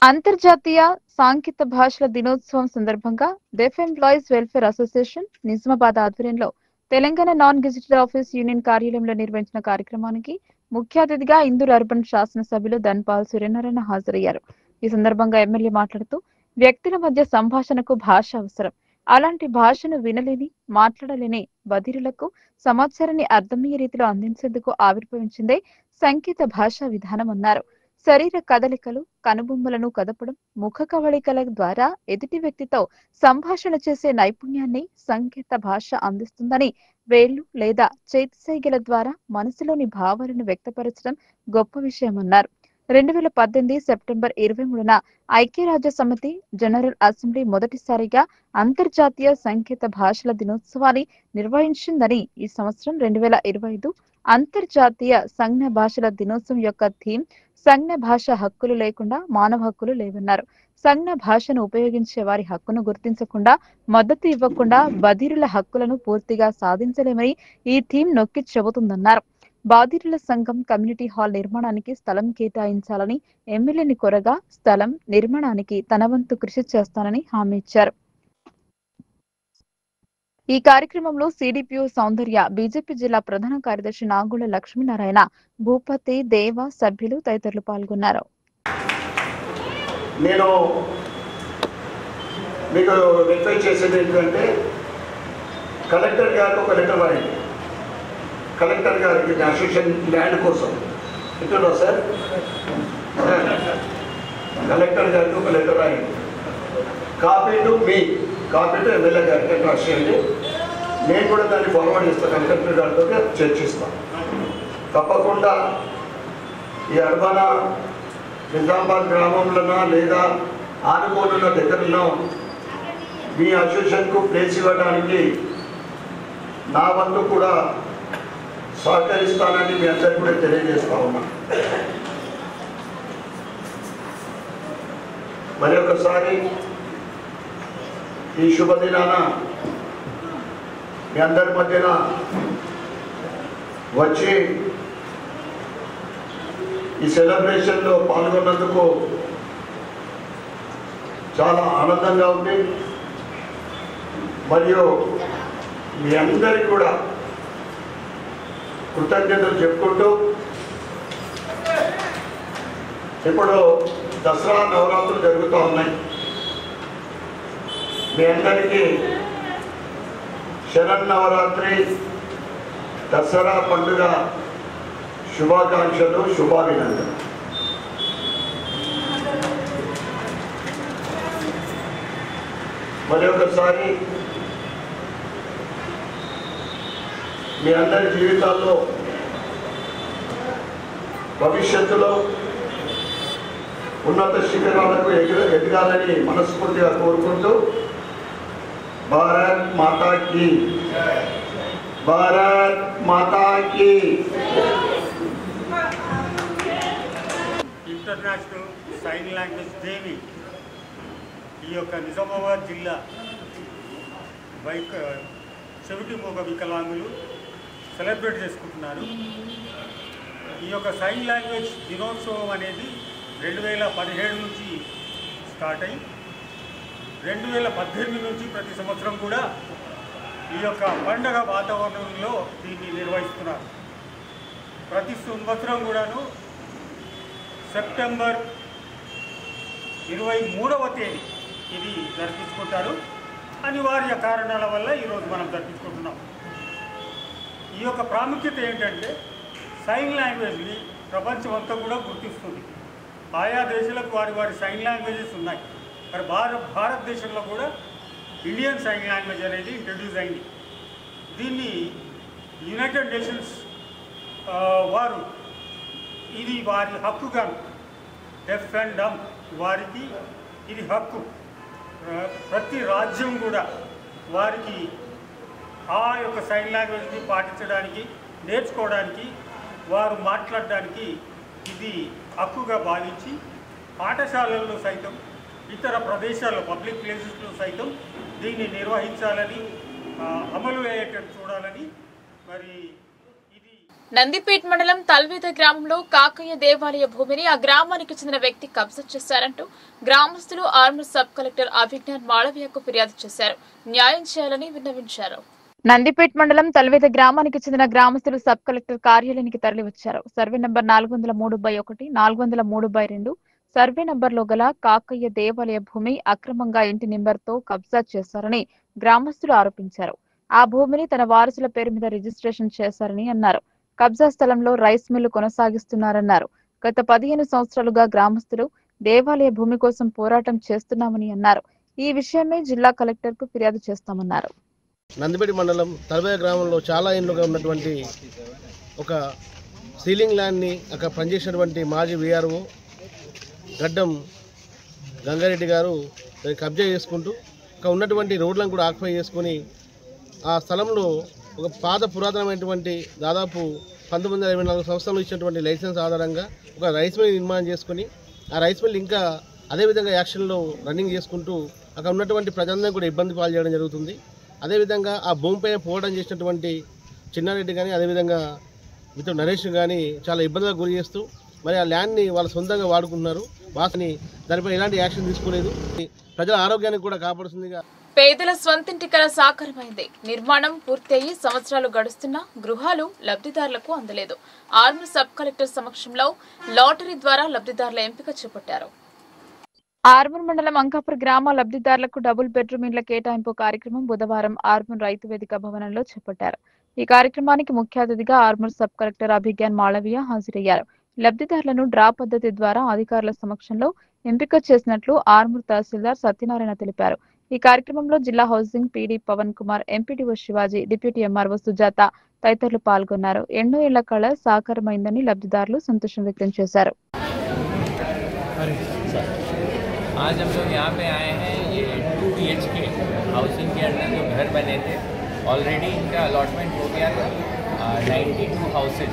అంతర్జాతీయ సాంకేతిక భాషల దినోత్సవం సందర్భంగా డెఫ్ ఎంప్లాయీస్ వెల్ఫేర్ అసోసియేషన్ నిజామాబాద్ ఆధ్వర్యంలో Telangana non gazetted office union కార్యాలయంలో నిర్వహించిన కార్యక్రమానికి ముఖ్య అతిథిగా ఇందూరు అర్బన్ శాసనసభ్యులు ధన్పాల్ సూర్యనారాయణ హాజరయ్యారు. ఈ సందర్భంగా ఎమ్మెల్యే మాట్లాడుతూ వ్యక్తుల మధ్య సంభాషణకు భాష అవసరం. అలాంటి భాషను వినలేని, మాట్లాడలేని బదిరులకు సమాచారాన్ని అర్థమయ్యే రీతిలో అందించేందుకు ఆవిర్భవించిందే సంకేత భాషా విధానం అన్నారు. శరీర కదలికలు, కనుబొమ్మలను కదపడం, ముఖ కవళికల ద్వారా ఎదుటి వ్యక్తితో సంభాషణ చేసే నైపుణ్యాన్ని సంకేత భాష అందిస్తుందని, వేళ్లు లేదా చేతి సైగల ద్వారా మనసులోని భావాలను వ్యక్తపరచడం గొప్ప విషయమన్నారు. 2018 సెప్టెంబర్ 23న ఐక్యరాజ్య సమితి జనరల్ అసెంబ్లీ మొదటిసారిగా అంతర్జాతీయ సంకేత భాషల దినోత్సవాన్ని నిర్వహించిందని, ఈ సంవత్సరం 2025 అంతర్జాతీయ సంజ్ఞ భాషల దినోత్సవం యొక్క థీమ్ సంజ్ఞ భాష హక్కులు లేకుండా మానవ హక్కులు లేవన్నారు. సంజ్ఞ భాషను ఉపయోగించే వారి హక్కును గుర్తించకుండా, మద్దతు ఇవ్వకుండా బదిరుల హక్కులను పూర్తిగా సాధించలేమని ఈ థీమ్ నొక్కి చెబుతుందన్నారు. బాధితుల సంఘం కమ్యూనిటీ హాల్ నిర్మాణానికి స్థలం కేటాయించాలని ఎమ్మెల్యేని కోరగా స్థలం నిర్మాణానికి తన వంతు కృషి చేస్తానని హామీ ఇచ్చారు. ఈ కార్యక్రమంలో సిడిపిఓ సౌందర్య, బీజేపీ జిల్లా ప్రధాన కార్యదర్శి నాగుల లక్ష్మీనారాయణ, భూపతి, దేవ సభ్యులు తదితరులు పాల్గొన్నారు. నేను మీకు రిక్వెస్ట్ చేసేది ఏంటంటే కలెక్టర్ గారికి ఒక లెటర్ రాయండి. కలెక్టర్ గారికి అసోసియేషన్ ల్యాండ్ కోసం ఇట్లా సార్, కలెక్టర్ గారికి ఒక లెటర్ రాయండి. Copy to me, copy to MLA గారికి రాసేయండి. నేను కూడా దాన్ని ఫార్వర్డ్ చేస్తాను, కలెక్టర్ గారితో చర్చిస్తాను. తప్పకుండా ఈ అర్బన్ నిజామాబాద్ గ్రామంలోనా లేదా ఆనుకోనున్న దగ్గరలో మీ అసోసియేషన్కు ప్లేస్ ఇవ్వడానికి నా వంతు కూడా సహకరిస్తానని మీ అందరికీ కూడా తెలియజేస్తా ఉన్నా. మరి ఒకసారి ఈ శుభదినాన మీ అందరి మధ్యన వచ్చి ఈ సెలబ్రేషన్లో పాల్గొన్నందుకు చాలా ఆనందంగా ఉంది. మరియు మీ అందరికీ కూడా కృతజ్ఞతలు చెప్పుకుంటూ, ఇప్పుడు దసరా నవరాత్రులు జరుగుతూ ఉన్నాయి. మీ అందరికీ శరన్నవరాత్రి, దసరా పండుగ శుభాకాంక్షలు, శుభాభినందనలు. మరి ఒకసారి మీ అందరి జీవితాల్లో భవిష్యత్తులో ఉన్నత శిఖరాలకు ఎదగాలని మనస్ఫూర్తిగా కోరుకుంటూ, భారత్ మాతా కీ, భారత్ మాతా కీ. ఇంటర్నేషనల్ సైన్ లాంగ్వేజ్ డేని ఈ యొక్క నిజామాబాద్ జిల్లా చెవిటి మూగ వికలాంగులు సెలబ్రేట్ చేసుకుంటున్నారు. ఈ యొక్క సైన్ లాంగ్వేజ్ దినోత్సవం అనేది 2017 నుంచి స్టార్ట్ అయ్యి 2018 నుంచి ప్రతి సంవత్సరం కూడా ఈ యొక్క పండగ వాతావరణంలో దీన్ని నిర్వహిస్తున్నారు. ప్రతి సంవత్సరం కూడాను సెప్టెంబర్ 23వ తేదీ ఇది జరిపించుకుంటారు. అనివార్య కారణాల వల్ల ఈరోజు మనం జరిపించుకుంటున్నాం. ఈ యొక్క ప్రాముఖ్యత ఏంటంటే సైన్ లాంగ్వేజ్ని ప్రపంచం అంతా కూడా గుర్తిస్తుంది. ఆయా దేశాలకు వారి సైన్ లాంగ్వేజెస్ ఉన్నాయి. మరి భారతదేశంలో కూడా ఇండియన్ సైన్ లాంగ్వేజ్ అనేది ఇంట్రడ్యూస్ అయింది. దీన్ని యునైటెడ్ నేషన్స్ వారు ఇది వారి హక్కుగా డెఫ్ అండ్ డమ్ వారికి ఇది హక్కు. ప్రతి రాజ్యం కూడా వారికి ఆ యొక్క సైన్ లాంగ్వేజ్ని పాటించడానికి నేర్చుకోవడానికి వారు మాట్లాడడానికి ఇది హక్కుగా భావించి పాఠశాలల్లో సైతం ఇతర ప్రదేశాల్లో పబ్లిక్ ప్లేసెస్లో సైతం దీన్ని నిర్వహించాలని అమలు అయ్యేటట్టు చూడాలని మరి నందిపేట్ మండలం తల్వేద గ్రామంలో కాకయ్య దేవాలయ భూమిని ఆ గ్రామానికి చెందిన వ్యక్తి కబ్జా చేశారంటూ గ్రామస్తులు ఆర్మూర్ సబ్ కలెక్టర్ అభిజ్ఞాన్ మాళవ్యకు ఫిర్యాదు చేశారు. న్యాయం చేయాలని విన్నవించారు. నందిపేట్ మండలం తల్వేద గ్రామానికి చెందిన గ్రామస్తులు సబ్ కలెక్టర్ కార్యాలయానికి తరలివచ్చారు. సర్వే నంబర్ 403/1, 403/2 సర్వే నంబర్లో గల కాకయ్య దేవాలయ భూమి అక్రమంగా ఇంటి నెంబర్తో కబ్జా చేశారని గ్రామస్తులు ఆరోపించారు. ఆ భూమిని తన వారసుల పేరు మీద రిజిస్ట్రేషన్ చేశారని అన్నారు. కబ్జా స్థలంలో రైస్ మిల్లు కొనసాగిస్తున్నారన్నారు. గత 15 సంవత్సరాలుగా గ్రామస్తులు దేవాలయ భూమి కోసం పోరాటం చేస్తున్నామని అన్నారు. ఈ విషయమై జిల్లా కలెక్టర్ కు ఫిర్యాదు చేస్తామన్నారు. నందిపేట మండలం తల్వేద గ్రామంలో చాలా ఏళ్ళుగా ఉన్నటువంటి ఒక సీలింగ్ ల్యాండ్ని అక్కడ పనిచేసినటువంటి మాజీ వీఆర్ఓ గడ్డం గంగారెడ్డి గారు దాన్ని కబ్జా చేసుకుంటూ అక్కడ ఉన్నటువంటి రోడ్లను కూడా ఆక్యుపై చేసుకుని ఆ స్థలంలో ఒక పాత పురాతనమైనటువంటి దాదాపు 1924 సంవత్సరాలు ఇచ్చినటువంటి లైసెన్స్ ఆధారంగా ఒక రైస్ మిల్ నిర్మాణం చేసుకుని ఆ రైస్ మిల్ ఇంకా అదేవిధంగా యాక్షన్లో రన్నింగ్ చేసుకుంటూ అక్కడ ఉన్నటువంటి ప్రజలందరూ కూడా ఇబ్బంది పాలు చేయడం జరుగుతుంది. అదేవిధంగా ఆ భూమిపైన పోవడం చేసినటువంటి చిన్నారెడ్డి కానీ అదేవిధంగా మిత్రుడు నరేష్ కానీ చాలా ఇబ్బందులకు గురి చేస్తూ మరి ఆ ల్యాండ్ని వాళ్ళ సొంతంగా వాడుకుంటున్నారు. వాసని దానిపై ఎలాంటి యాక్షన్ తీసుకోలేదు. ప్రజల ఆరోగ్యాన్ని కూడా కాపాడుతుందిగా. పేదల స్వంతింటి కల సాకారమైంది. నిర్మాణం పూర్తయి సంవత్సరాలు గడుస్తున్నా గృహాలు లబ్ధిదారులకు అందలేదు. ఆర్మూర్ సబ్ కలెక్టర్ సమక్షంలో లాటరీ ద్వారా లబ్ధిదారుల ఎంపిక చేపట్టారు. ఆర్మూర్ మండలం అంకాపూర్ గ్రామ లబ్ధిదారులకు డబుల్ బెడ్రూమ్ ఇండ్ల కేటాయింపు కార్యక్రమం బుధవారం ఆర్మూర్ రైతు వేదిక భవనంలో చేపట్టారు. ఈ కార్యక్రమానికి ముఖ్య అతిథిగా ఆర్మూర్ సబ్ కలెక్టర్ అభిజ్ఞాన్ మాళవ్య హాజరయ్యారు. లబ్ధిదారులను డ్రా పద్ధతి ద్వారా అధికారుల సమక్షంలో ఎంపిక చేసినట్లు ఆర్మూర్ తహసీల్దార్ సత్యనారాయణ తెలిపారు. ఈ కార్యక్రమంలో జిల్లా housing PD Pavan Kumar, MPDO Shivaji, deputy MRO Sujatha తదితరులు పాల్గొన్నారు. ఎన్నో ఏళ్ల కళ సాకారమైందని లబ్ధిదారులు సంతోషం వ్యక్తం చేశారు. आज हम लोग यहाँ पे आए हैं, ये 2 BHK हाउसिंग के अंदर जो घर बने थे ऑलरेडी इनका अलॉटमेंट हो गया था. 92 हाउसेज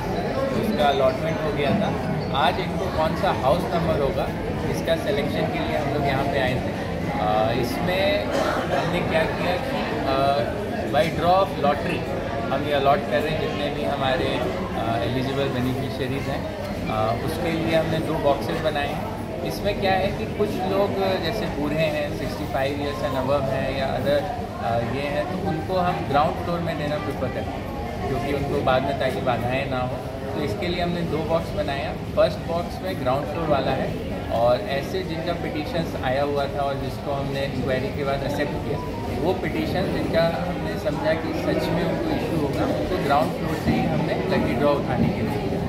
उसका अलॉटमेंट हो गया था. आज इनको कौन सा हाउस नंबर होगा इसका सिलेक्शन के लिए हम लोग यहाँ पे आए थे. इसमें हमने क्या किया कि बाय ड्रॉ ऑफ लॉटरी हम ये अलॉट कर रहे हैं जितने भी हमारे एलिजिबल बेनिफिशियरीज हैं. उसके लिए हमने 2 बॉक्सेस बनाए हैं. इसमें क्या है कि कुछ लोग जैसे बूढ़े हैं, 65 ईयर्स एंड अबव हैं या अदर ये हैं, तो उनको हम ग्राउंड फ्लोर में देना प्रेफर करते हैं क्योंकि उनको बाद में ताकि बाधाएं ना हो. तो इसके लिए हमने 2 बॉक्स बनाया. फर्स्ट बॉक्स में ग्राउंड फ्लोर वाला है और ऐसे जिनका पिटीशंस आया हुआ था और जिसको हमने इंक्वायरी के बाद एक्सेप्ट किया, वो पिटीशन जिनका हमने समझा कि सच में उनको इशू होगा उनको ग्राउंड फ्लोर से ही हमने लकी ड्रॉ उठाने के लिए किया.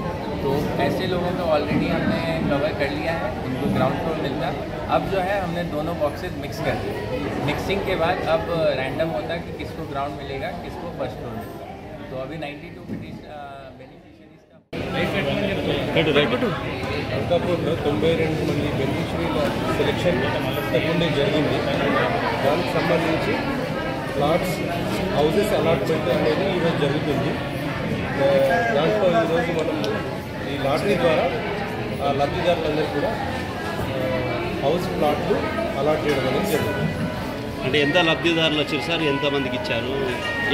तो ऐसे लोगों को ऑलरेडी हमने कवर कर लिया है, उनको ग्राउंड फ्लोर मिलता. अब जो है हमने दोनों बॉक्सेस मिक्स कर दिए. मिक्सिंग के बाद अब रैंडम होता है कि किसको ग्राउंड मिलेगा, किसको फर्स्ट फ्लोर मिलेगा. तो अभी 92 बेनिफिशियरीज का అంకాపూర్లో 92 మంది బెనిఫిషరీల సెలెక్షన్ ఇంతకుముందే జరిగింది. దానికి సంబంధించి ప్లాట్స్ హౌసెస్ అలాట్మెంట్ అనేది ఈరోజు జరుగుతుంది. దాంట్లో ఈరోజు మనం ఈ లాటరీ ద్వారా ఆ లబ్ధిదారులందరూ కూడా హౌస్ ప్లాట్లు అలాట్ చేయడం అనేది జరుగుతుంది. అంటే ఎంత లబ్ధిదారులు వచ్చారు సార్, ఎంతమందికి ఇచ్చారు,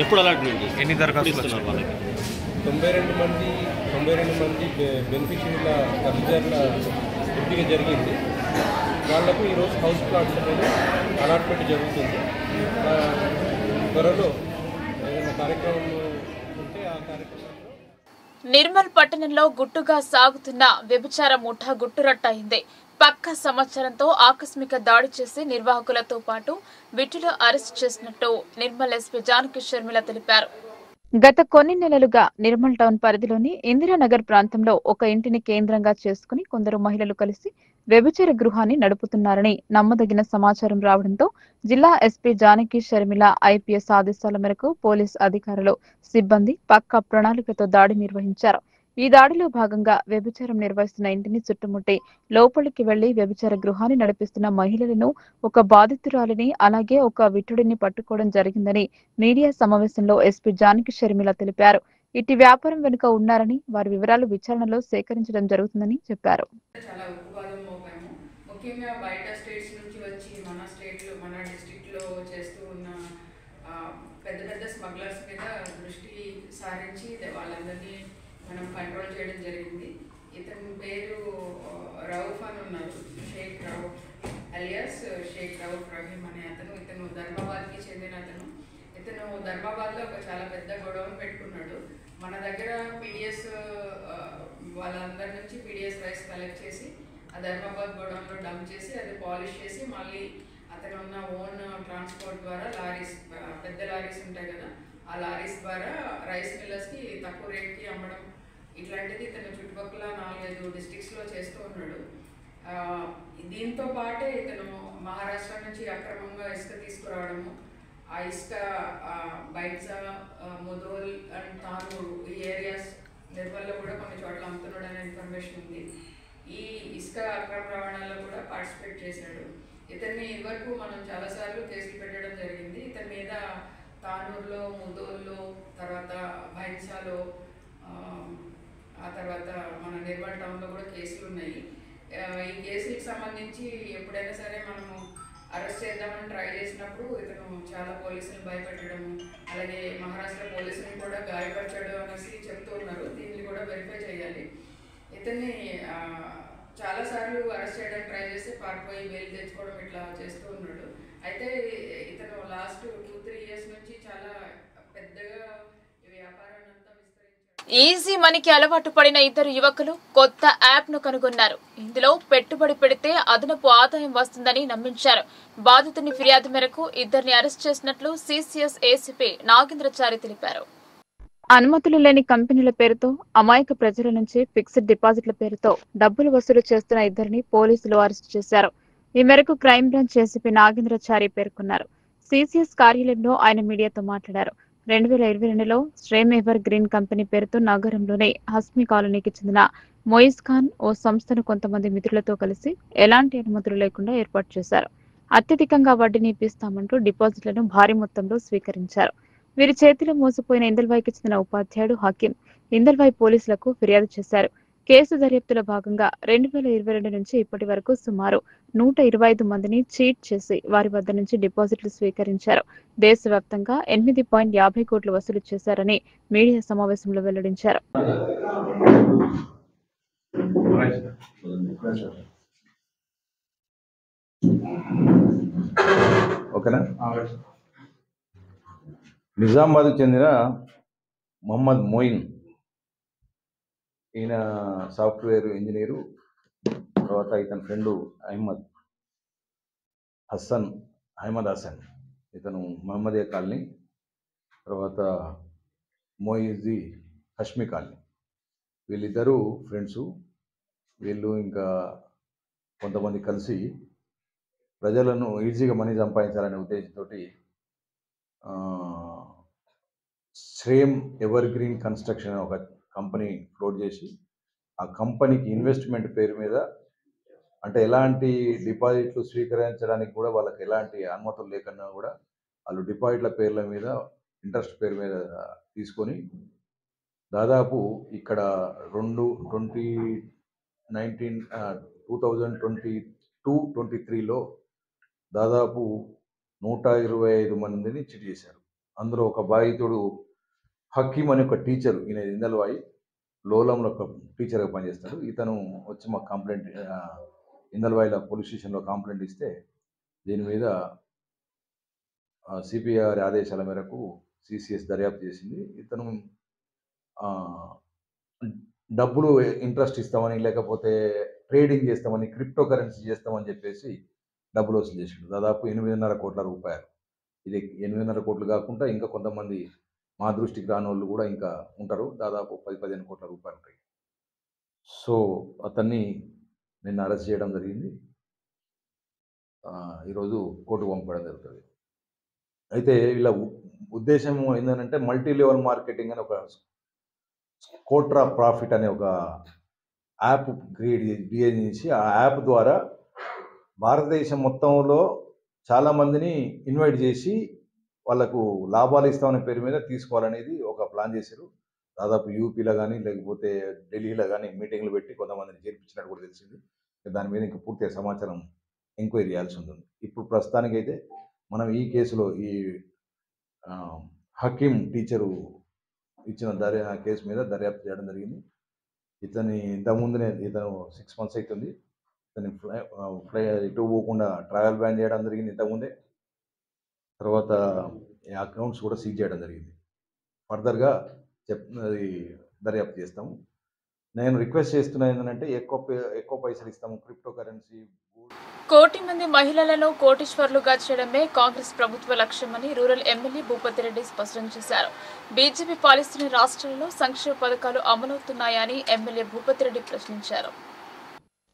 ఎప్పుడు అలాట్మెంట్ ఎన్ని దరఖాస్తులు ఇస్తున్నారు వాళ్ళకి? 92 మంది బెనిఫిషరీల లబ్ధిదారుల ఎంపిక జరిగింది. వాళ్లకు ఈరోజు హౌస్ ప్లాట్ల మీద అలాట్మెంట్ జరుగుతుంది. త్వరలో ఏదైనా కార్యక్రమం ఉంటే ఆ కార్యక్రమంలో. నిర్మల్ పట్టణంలో గుట్టుగా సాగుతున్న వ్యభిచార ముఠా గుట్టురట్టయింది. పక్క సమాచారంతో ఆకస్మిక దాడి చేసి నిర్వాహకులతో పాటు విటులు అరెస్ట్ చేసినట్టు నిర్మల్ ఎస్పీ జానకి షర్మిల తెలిపారు. గత కొన్ని నెలలుగా నిర్మల్ టౌన్ పరిధిలోని ఇందిరానగర్ ప్రాంతంలో ఒక ఇంటిని కేంద్రంగా చేసుకుని కొందరు మహిళలు కలిసి వ్యభిచార గృహాన్ని నడుపుతున్నారని నమ్మదగిన సమాచారం రావడంతో జిల్లా ఎస్పీ జానకి షర్మిల ఐపీఎస్ ఆదేశాల మేరకు పోలీస్ అధికారులు సిబ్బంది పక్కా ప్రణాళికతో దాడి నిర్వహించారు. ఈ దాడిలో భాగంగా వ్యభిచారం నిర్వహిస్తున్న ఇంటిని చుట్టుముట్టి లోపలికి వెళ్లి వ్యభిచార గృహాన్ని నడిపిస్తున్న మహిళలను, ఒక బాధితురాలిని, అలాగే ఒక విటుడిని పట్టుకోవడం జరిగిందని మీడియా సమావేశంలో ఎస్పీ జానకి షర్మిల తెలిపారు. ఇటు వ్యాపారం వెనుక ఉన్నారని, వారి వివరాలు విచారణలో సేకరించడం జరుగుతుందని చెప్పారు. ముఖ్యంగా బయట స్టేట్స్ నుంచి వచ్చి మన స్టేట్లో, మన డిస్ట్రిక్ట్లో చేస్తూ ఉన్న పెద్ద పెద్ద స్మగ్లర్స్ మీద దృష్టి సారించి వాళ్ళందరినీ మనం కంట్రోల్ చేయడం జరిగింది. ఇతని పేరు రౌఫ్ అని ఉన్నారు, షేక్ రౌఫ్ అలియాస్ షేక్ రౌఫ్ రహీమ్ అనే అతను. ఇతను ధర్మాబాద్కి చెందిన అతను. ఇతను ధర్మాబాద్లో ఒక చాలా పెద్ద గొడవను పెట్టుకున్నాడు. మన దగ్గర పీడిఎస్ వాళ్ళందరి నుంచి పీడిఎస్ రైస్ కలెక్ట్ చేసి ఆ ధర్మాబాద్ గోడౌన్లో డంప్ చేసి అది పాలిష్ చేసి మళ్ళీ అతను ఉన్న ఓన్ ట్రాన్స్పోర్ట్ ద్వారా లారీస్, పెద్ద లారీస్ ఉంటాయి కదా, ఆ లారీస్ ద్వారా రైస్ మిల్లర్స్కి తక్కువ రేట్కి అమ్మడం, ఇట్లాంటిది ఇతను చుట్టుపక్కల 4-5 డిస్ట్రిక్ట్స్లో చేస్తూ ఉన్నాడు. దీంతో పాటే ఇతను మహారాష్ట్ర నుంచి అక్రమంగా ఇసుక తీసుకురావడము, ఆ ఇసుక బైట్సా, ముదోల్ అండ్ తానూరు ఈ ఏరియాస్ నిర్మల్లో కూడా కొన్ని చోట్ల అమ్ముతున్నాడు అనే ఇన్ఫర్మేషన్ ఉంది. ఈ ఇసుక అక్రమ రవాణాలో కూడా పార్టిసిపేట్ చేశాడు. ఇతన్ని ఇదివరకు మనం చాలాసార్లు కేసులు పెట్టడం జరిగింది. ఇతని మీద తానూరులో, ముదోల్లో, తర్వాత భైన్సాలో, ఆ తర్వాత మన నిర్మల్ టౌన్లో కూడా కేసులు ఉన్నాయి. ఈ కేసులకు సంబంధించి ఎప్పుడైనా సరే మనము అరెస్ట్ చేద్దామని ట్రై చేసినప్పుడు ఇతను చాలా పోలీసులు భయపెట్టడము, అలాగే మహారాష్ట్ర పోలీసులను కూడా గాయపరిచాడు అనేసి చెప్తూ ఉన్నారు. దీన్ని కూడా వెరిఫై చేయాలి. ఇతన్ని చాలాసార్లు అరెస్ట్ చేయడానికి ట్రై చేసి పారిపోయి బెయిల్ తెచ్చుకోవడం ఇట్లా చేస్తూ ఉన్నాడు. అయితే ఇతను లాస్ట్ 2-3 ఇయర్స్ నుంచి చాలా పెద్దగా వ్యాపారాన్ని అంతా విస్తరించాడు. ఈజీ మనీకి అలవాటు పడిన ఇద్దరు యువకులు కొత్త యాప్ ను కనుగొన్నారు. ఇందులో పెట్టుబడి పెడితే అదనపు ఆదాయం వస్తుందని నమ్మించారు. బాధితుని ఫిర్యాదు మేరకు ఇద్దరిని అరెస్ట్ చేసినట్లు సిసిఎస్ ఏసీపీ నాగేంద్రచారి తెలిపారు. అనుమతులు లేని కంపెనీల పేరుతో అమాయక ప్రజల నుంచి ఫిక్స్డ్ డిపాజిట్ల పేరుతో డబ్బులు వసూలు చేస్తున్న ఇద్దరిని పోలీసులు అరెస్టు చేశారు. ఈ మేరకు క్రైమ్ బ్రాంచ్ ఏసీపీ నాగేంద్రచారి పేర్కొన్నారు. సిసిఎస్ కార్యాలయంలో ఆయన మీడియాతో మాట్లాడారు. 2022లో స్ట్రేమ్ ఎవర్ గ్రీన్ కంపెనీ పేరుతో నగరంలోని హస్మి కాలనీకి చెందిన మొయిజ్ ఖాన్ ఓ సంస్థను కొంతమంది మిత్రులతో కలిసి ఎలాంటి అనుమతులు లేకుండా ఏర్పాటు చేశారు. అత్యధికంగా వడ్డీని ఇప్పిస్తామంటూ డిపాజిట్లను భారీ మొత్తంలో స్వీకరించారు. వీరి చేతిలో మోసపోయిన ఇందల్వాయికి చెందిన ఉపాధ్యాయుడు హకీం ఇందల్వాయి పోలీసులకు ఫిర్యాదు చేశారు. కేసు దర్యాప్తులో భాగంగా 2022 నుంచి ఇప్పటి వరకు సుమారు 125 మందిని చీట్ చేసి వారి వద్ద నుంచి డిపాజిట్లు స్వీకరించారు. దేశవ్యాప్తంగా 8.50 కోట్లు వసూలు చేశారని మీడియా సమావేశంలో వెల్లడించారు. నిజామాబాద్కు చెందిన మొహమ్మద్ మోయిన్, ఈయన సాఫ్ట్వేర్ ఇంజనీరు. తర్వాత ఇతని ఫ్రెండు అహ్మద్ హసన్, ఇతను మహమ్మదియా కాలనీ, తర్వాత మోయిజీ హష్మి కాలనీ. వీళ్ళిద్దరూ ఫ్రెండ్సు. వీళ్ళు ఇంకా కొంతమంది కలిసి ప్రజలను ఈజీగా మనీ సంపాదించాలనే ఉద్దేశంతో స్ట్రేమ్ ఎవర్ గ్రీన్ కన్స్ట్రక్షన్ ఒక కంపెనీ ఫ్లోట్ చేసి ఆ కంపెనీకి ఇన్వెస్ట్మెంట్ పేరు మీద, అంటే ఎలాంటి డిపాజిట్లు స్వీకరించడానికి కూడా వాళ్ళకి ఎలాంటి అనుమతులు లేకుండా కూడా వాళ్ళు డిపాజిట్ల పేర్ల మీద, ఇంట్రెస్ట్ పేరు మీద తీసుకొని దాదాపు ఇక్కడ 2022-23లో దాదాపు 125 మందిని చిట్ చేశారు. అందులో ఒక బాధితుడు హకీం అనే ఒక టీచరు, ఈయన ఇందల్వాయి లోలంలో ఒక టీచర్గా పనిచేస్తాడు. ఇతను వచ్చి మాకు కంప్లైంట్ ఇందల్వాయిలో పోలీస్ స్టేషన్లో కంప్లైంట్ ఇస్తే దీని మీద సిపి గారి ఆదేశాల మేరకు సిసిఎస్ దర్యాప్తు చేసింది. ఇతను డబ్బులు ఇంట్రెస్ట్ ఇస్తామని, లేకపోతే ట్రేడింగ్ చేస్తామని, క్రిప్టో కరెన్సీ చేస్తామని చెప్పేసి డబ్బులు వసూలు చేసిండు. దాదాపు 8.5 కోట్ల రూపాయలు. ఇది 8.5 కోట్లు కాకుండా ఇంకా కొంతమంది మా దృష్టికి రాని వాళ్ళు కూడా ఇంకా ఉంటారు. దాదాపు 10-15 కోట్ల రూపాయలు ఉంటాయి. సో అతన్ని నిన్న అరెస్ట్ చేయడం జరిగింది. ఈరోజు కోర్టుకు పంపడం జరుగుతుంది. అయితే వీళ్ళ ఉద్దేశం ఏంటంటే మల్టీ లెవెల్ మార్కెటింగ్ అని ఒక కోట్రా ప్రాఫిట్ అనే ఒక యాప్ క్రియేట్ చేసి ఆ యాప్ ద్వారా భారతదేశం మొత్తంలో చాలామందిని ఇన్వైట్ చేసి వాళ్ళకు లాభాలు ఇస్తామనే పేరు మీద తీసుకోవాలనేది ఒక ప్లాన్ చేశారు. దాదాపు యూపీలో కానీ లేకపోతే ఢిల్లీలో కానీ మీటింగ్లు పెట్టి కొంతమందిని చేర్పించినట్టు కూడా తెలిసింది. దాని మీద ఇంకా పూర్తిగా సమాచారం ఎంక్వైరీ చేయాల్సి ఉంటుంది. ఇప్పుడు ప్రస్తుతానికైతే మనం ఈ కేసులో ఈ హకీం టీచరు ఇచ్చిన కేసు మీద దర్యాప్తు చేయడం జరిగింది. ఇంతకుముందునే ఇతను 6 months అవుతుంది. ఇతని ఫ్లై ఇటు పోకుండా ట్రావెల్ బ్యాన్ చేయడం జరిగింది ఇంతకుముందే. తర్వాత అకౌంట్స్ కూడా సీజ్ చేయడం జరిగింది. ఫర్దర్గా దర్యాప్తు చేస్తాము. నేను రిక్వెస్ట్ చేస్తున్నా ఏంటంటే ఎక్కువ పైసలు ఇస్తాము, క్రిప్టో కరెన్సీ. 1 కోటి మంది మహిళలను కోటీశ్వర్లుగా చేయడమే కాంగ్రెస్ ప్రభుత్వ లక్ష్యమని రూరల్ ఎమ్మెల్యే భూపతి రెడ్డి స్పష్టం చేశారు. బీజేపీ పాలిస్తున్న రాష్ట్రాల్లో సంక్షేమ పథకాలు అమలవుతున్నాయని ఎమ్మెల్యే భూపతి రెడ్డి ప్రశ్నించారు.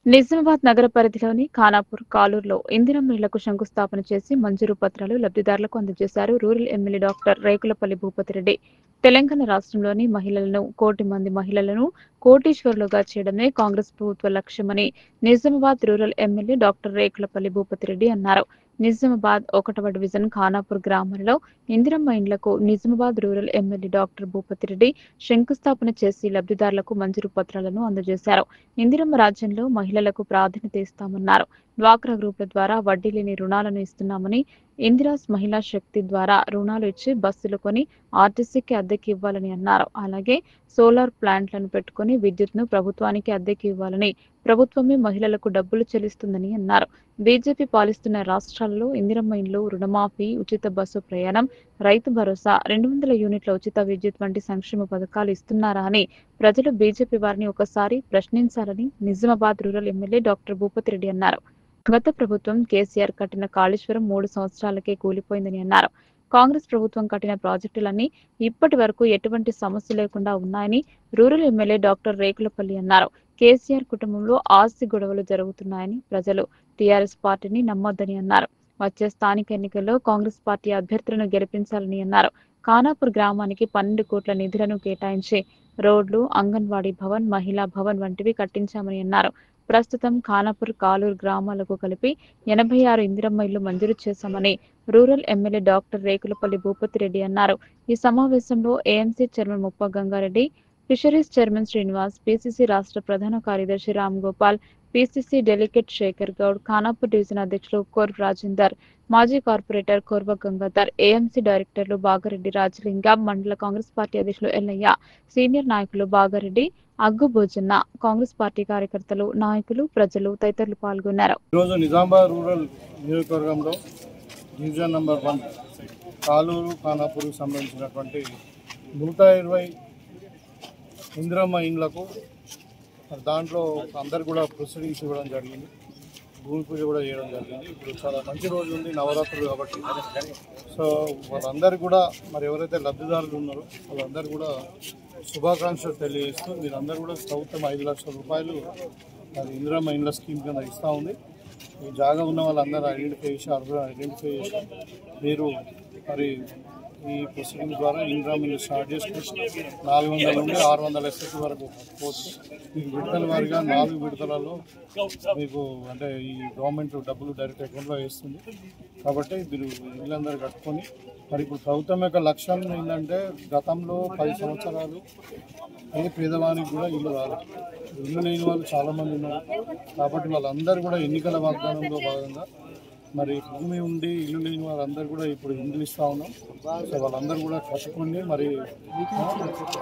నిజామాబాద్ నగర పరిధిలోని ఖానాపూర్, కాలూరులో ఇందిరమ్మ ఇళ్లకు శంకుస్థాపన చేసి మంజూరు పత్రాలు లబ్ధిదారులకు అందజేశారు rural MLA doctor Rekulapalli Bhupathi Reddy. Telangana రాష్ట్రంలోని మహిళలను 1 కోటి మంది మహిళలను కోటీశ్వరులుగా చేయడమే కాంగ్రెస్ ప్రభుత్వ లక్ష్యమని Nizamabad rural MLA doctor Rekulapalli Bhupathi Reddy అన్నారు. నిజామాబాద్ 1వ డివిజన్ ఖానాపూర్ గ్రామాలలో ఇందిరమ్మ ఇండ్లకు Nizamabad rural MLA doctor Bhupathi Reddy శంకుస్థాపన చేసి లబ్ధిదారులకు మంజూరు పత్రాలను అందజేశారు. ఇందిరమ్మ రాజ్యంలో మహిళలకు ప్రాధాన్యత ఇస్తామన్నారు. డ్వాక్రా గ్రూపుల ద్వారా వడ్డీ లేని రుణాలను ఇస్తున్నామని, ఇందిరాస్ మహిళా శక్తి ద్వారా రుణాలు ఇచ్చి బస్సులు కొని ఆర్టీసీకి అద్దెకి ఇవ్వాలని అన్నారు. అలాగే సోలార్ ప్లాంట్లను పెట్టుకుని విద్యుత్ను ప్రభుత్వానికి అద్దెకి ఇవ్వాలని, ప్రభుత్వమే మహిళలకు డబ్బులు చెల్లిస్తుందని అన్నారు. బీజేపీ పాలిస్తున్న రాష్ట్రాల్లో ఇందిరమ్మ ఇండ్లు, రుణమాఫీ, ఉచిత బస్సు ప్రయాణం, రైతు భరోసా, 200 యూనిట్ల ఉచిత విద్యుత్ వంటి సంక్షేమ పథకాలు ఇస్తున్నారా అని ప్రజలు బీజేపీ వారిని ఒకసారి ప్రశ్నించాలని Nizamabad rural MLA doctor Bhupathi Reddy అన్నారు. గత ప్రభుత్వం కేసీఆర్ కట్టిన కాళేశ్వరం 3 సంవత్సరాలకే కూలిపోయిందని అన్నారు. కాంగ్రెస్ ప్రభుత్వం కట్టిన ప్రాజెక్టులన్నీ ఇప్పటి వరకు ఎటువంటి సమస్య లేకుండా ఉన్నాయని రూరల్ ఎమ్మెల్యే డాక్టర్ రేకులపల్లి అన్నారు. కేసీఆర్ కుటుంబంలో ఆస్తి గొడవలు జరుగుతున్నాయని, ప్రజలు టీఆర్ఎస్ పార్టీని నమ్మొద్దని అన్నారు. వచ్చే స్థానిక ఎన్నికల్లో కాంగ్రెస్ పార్టీ అభ్యర్థులను గెలిపించాలని అన్నారు. ఖానాపూర్ గ్రామానికి 12 కోట్ల నిధులను కేటాయించి రోడ్లు, అంగన్వాడీ భవన్, మహిళా భవన్ వంటివి కట్టించామని అన్నారు. ప్రస్తుతం ఖానాపూర్, కాలూరు గ్రామాలకు కలిపి 86 ఇందిరమ్మ ఇళ్లు మంజూరు చేశామని rural MLA doctor Rekulapalli Bhupathi Reddy అన్నారు. ఈ సమావేశంలో AMC chairman Muppa Gangareddy, fisheries chairman Srinivas, PCC రాష్ట్ర ప్రధాన కార్యదర్శి Ram Gopal, PCC delegate Shekar Goud, Khanapur division అధ్యక్షులు కోర్వ రాజేందర్, మాజీ కార్పొరేటర్ కోర్వ గంగాధర్, ఏఎంసీ డైరెక్టర్లు బాగారెడ్డి రాజలింగం, మండల కాంగ్రెస్ పార్టీ అధ్యక్షులు ఎల్లయ్య, సీనియర్ నాయకులు బాగారెడ్డి, అగ్గు భోజన్న, కాంగ్రెస్ పార్టీ కార్యకర్తలు, నాయకులు, ప్రజలు తదితరులు పాల్గొన్నారు. ఈరోజు నిజామాబాద్ రూరల్ నియోజకవర్గంలో డివిజన్ నెంబర్ 1 కాలూరు, ఖానాపూర్కి సంబంధించినటువంటి 120 ఇందిరమ్మ ఇండ్లకు దాంట్లో అందరు కూడా ప్రొసీడింగ్స్ ఇవ్వడం జరిగింది. భూమి పూజ కూడా చేయడం జరిగింది. ఇప్పుడు చాలా మంచి రోజు ఉంది, నవరాత్రులు కాబట్టి. సో వాళ్ళందరూ కూడా మరి ఎవరైతే లబ్ధిదారులు ఉన్నారో వాళ్ళందరూ కూడా శుభాకాంక్షలు తెలియజేస్తూ మీరందరూ కూడా ప్రభుత్వం 5 లక్షల రూపాయలు అది ఇందిరమ్మ ఇండ్ల స్కీమ్ కింద ఇస్తూ ఉంది. ఈ జాగా ఉన్న వాళ్ళందరూ ఐడెంటిఫై చేసి మీరు మరి ఈ ప్రొసీడింగ్ ద్వారా ఇందిరమ్మ ఇల్లు స్టార్ట్ చేసుకుంటే 400 నుండి 600 ఎస్ఎస్ వరకు పోవచ్చు. మీకు విడతల వారిగా 4 విడతలలో మీకు అంటే ఈ గవర్నమెంట్ డబ్బులు డైరెక్ట్ అకౌంట్లో వేస్తుంది. కాబట్టి మీరు ఇల్లందరూ కట్టుకొని మరి ఇప్పుడు ప్రభుత్వం యొక్క లక్ష్యం ఏంటంటే గతంలో 10 సంవత్సరాలు ఏ పేదవానికి కూడా ఇల్లు రాలేదు. ఇల్లు లేని వాళ్ళు చాలామంది ఉన్నారు. కాబట్టి వాళ్ళందరూ కూడా ఎన్నికల వాగ్దానంలో భాగంగా మరి భూమి ఉండి ఇల్లు లేని వారందరూ కూడా ఇప్పుడు ఇండ్లు ఇస్తూ ఉన్నాం. సో వాళ్ళందరూ కూడా కట్టుకొని మరి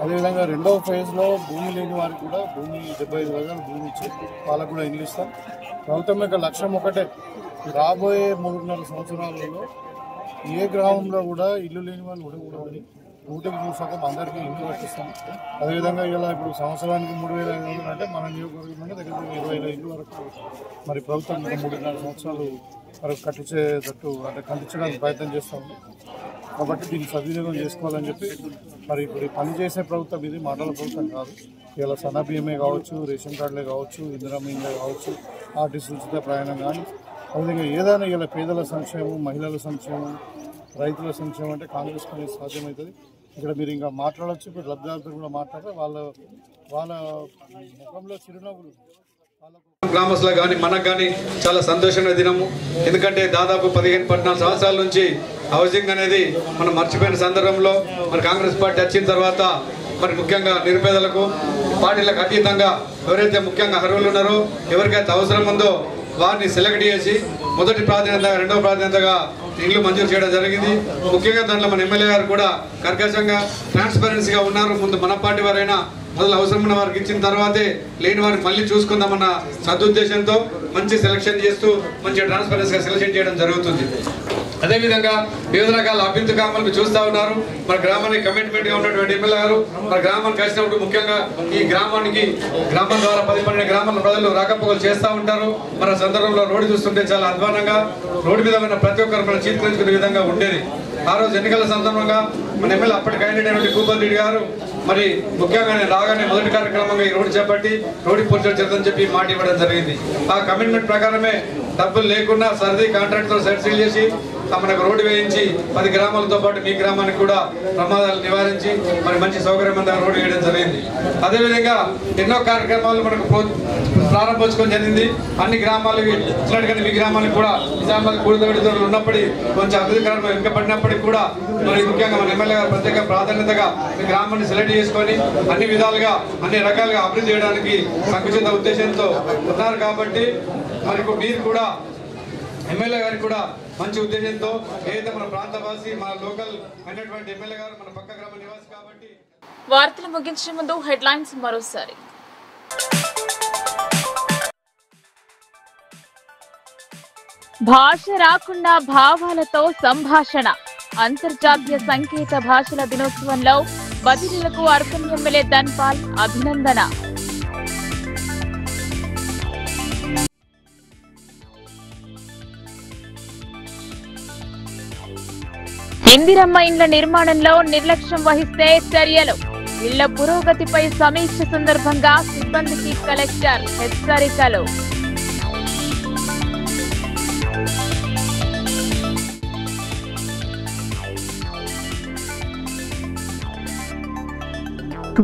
అదేవిధంగా రెండవ ఫేజ్లో భూమి లేని వారికి కూడా భూమి 75 గజాలు భూమి ఇచ్చి వాళ్ళకు కూడా ఇండ్లు ఇస్తాం. ప్రభుత్వం యొక్క లక్ష్యం ఒకటే, రాబోయే 3.5 సంవత్సరాలలో ఏ గ్రామంలో కూడా ఇల్లు లేని వాళ్ళు ఉండకూడదని 100% అందరికీ ఇంట్లో కట్టిస్తాం. అదేవిధంగా ఇలా ఇప్పుడు సంవత్సరానికి 3,500 అంటే మన నియోజకవర్గంలో దగ్గర 20,000 ఇల్లు వరకు మరి ప్రభుత్వం 3.5 సంవత్సరాలు వరకు కట్టించేటట్టు అంటే కట్టించడానికి ప్రయత్నం చేస్తాం. కాబట్టి దీన్ని సద్వినియోగం చేసుకోవాలని చెప్పి మరి ఇప్పుడు పనిచేసే ప్రభుత్వం ఇది మాటల ప్రభుత్వం కాదు. ఇలా సన్న బియ్యమే కావచ్చు, రేషన్ కార్డులే కావచ్చు, ఇందిరామీన్లే కావచ్చు, ఆర్టీసీ ఉచిత ప్రయాణం కానీ అదేవిధంగా ఏదైనా ఇలా పేదల సంక్షేమం, మహిళల సంక్షేమం, రైతుల సంక్షేమం అంటే కాంగ్రెస్ పని సాధ్యమవుతుంది. ఇక్కడ మీరు ఇంకా మాట్లాడవచ్చు, ఇప్పుడు లబ్ధిదారులతో కూడా మాట్లాడితే వాళ్ళ ముఖంలో చిరునవ్వులు గ్రామస్తులకు కానీ మనకు కానీ చాలా సంతోషమైన దినము. ఎందుకంటే దాదాపు 15-14 సంవత్సరాల నుంచి హౌసింగ్ అనేది మనం మర్చిపోయిన సందర్భంలో మరి కాంగ్రెస్ పార్టీ వచ్చిన తర్వాత మరి ముఖ్యంగా నిరుపేదలకు పార్టీలకు అతీతంగా ఎవరైతే ముఖ్యంగా అర్హులు ఉన్నారో, ఎవరికైతే అవసరం ఉందో వారిని సెలెక్ట్ చేసి మొదటి ప్రాధాన్యత, రెండవ ప్రాధాన్యతగా ఇండ్లు మంజూరు చేయడం జరిగింది. ముఖ్యంగా దాంట్లో మన ఎమ్మెల్యే గారు కూడా కర్కశంగా ట్రాన్స్పరెన్సీగా ఉన్నారు. ముందు మన పార్టీ వారైనా మొదలు అవసరం ఉన్న వారికి ఇచ్చిన తర్వాతే లేని వారికి మళ్ళీ చూసుకుందామన్న సదుద్దేశంతో మంచి సెలక్షన్ చేస్తూ మంచి ట్రాన్స్పరెన్సీగా సెలక్షన్ చేయడం జరుగుతుంది. అదేవిధంగా వివిధ రకాల అభివృద్ధి కామాలు చూస్తూ ఉన్నారు. మన గ్రామానికి కమిట్మెంట్గా ఉన్నటువంటి ఎమ్మెల్యే గారు మన గ్రామానికి వచ్చినప్పుడు ముఖ్యంగా ఈ గ్రామం ద్వారా 10-12 గ్రామాల ప్రజలు రాకపోకలు చేస్తూ ఉంటారు. మన సందర్భంలో రోడ్డు చూస్తుంటే చాలా అధ్వానంగా రోడ్డు మీద ఉన్న ప్రతి ఒక్కరు మనం చీత్కరించుకునే విధంగా ఉండేది. ఆ రోజు ఎన్నికల సందర్భంగా మన ఎమ్మెల్యే అప్పటి క్యాండిడేట్ అయినటువంటి భూపతి రెడ్డి గారు మరి ముఖ్యంగా నేను రాగానే మొదటి కార్యక్రమంగా ఈ రోడ్డు చేపట్టి రోడ్డు పూర్తి చేద్దని చెప్పి మాట ఇవ్వడం జరిగింది. ఆ కమిట్మెంట్ ప్రకారమే డబ్బులు లేకుండా సర్ది కాంట్రాక్ట్తో సీల్ చేసి మనకు రోడ్డు వేయించి 10 గ్రామాలతో పాటు మీ గ్రామానికి కూడా ప్రమాదాలు నివారించి మరి మంచి సౌకర్యవంతంగా రోడ్డు వేయడం జరిగింది. అదేవిధంగా ఎన్నో కార్యక్రమాలు మనకు ప్రారంభించుకోవడం జరిగింది. అన్ని గ్రామాలకి ఇచ్చినట్టుగా మీ గ్రామానికి కూడా నిజామాబాద్ కూడదోడు ఉన్నప్పటికీ కొంచెం అభివృద్ధి కార్యక్రమం వెనుకబడినప్పటికీ కూడా మరి ముఖ్యంగా మన ఎమ్మెల్యే గారు ప్రత్యేక ప్రాధాన్యతగా మీ గ్రామాన్ని సెలెక్ట్ చేసుకొని అన్ని విధాలుగా అన్ని రకాలుగా అభివృద్ధి చేయడానికి సంకుచిత ఉద్దేశంతో ఉన్నారు. కాబట్టి మరి మీరు కూడా ఎమ్మెల్యే గారికి కూడా మంచి ఉద్దేశంతో ఏదైతే మన ప్రాంతవాసి మన లోకల్ అయినటువంటి ఎమ్మెల్యే గారు మన పక్క గ్రామ నివాసి కాబట్టి. వార్తలు ముగించే ముందు హెడ్లైన్స్ మరోసారి. భాష రాకుండా భావాలతో సంభాషణ. అంతర్జాతీయ సంకేత భాషల దినోత్సవంలో బదిలీలకు అర్బన్ ఎమ్మెల్యే ధన్పాల్ అభినందన. ఇందిరమ్మ ఇండ్ల నిర్మాణంలో నిర్లక్ష్యం వహిస్తే చర్యలు. ఇళ్ల పురోగతిపై సమీక్ష సందర్భంగా సిబ్బందికి కలెక్టర్ హెచ్చరికలు.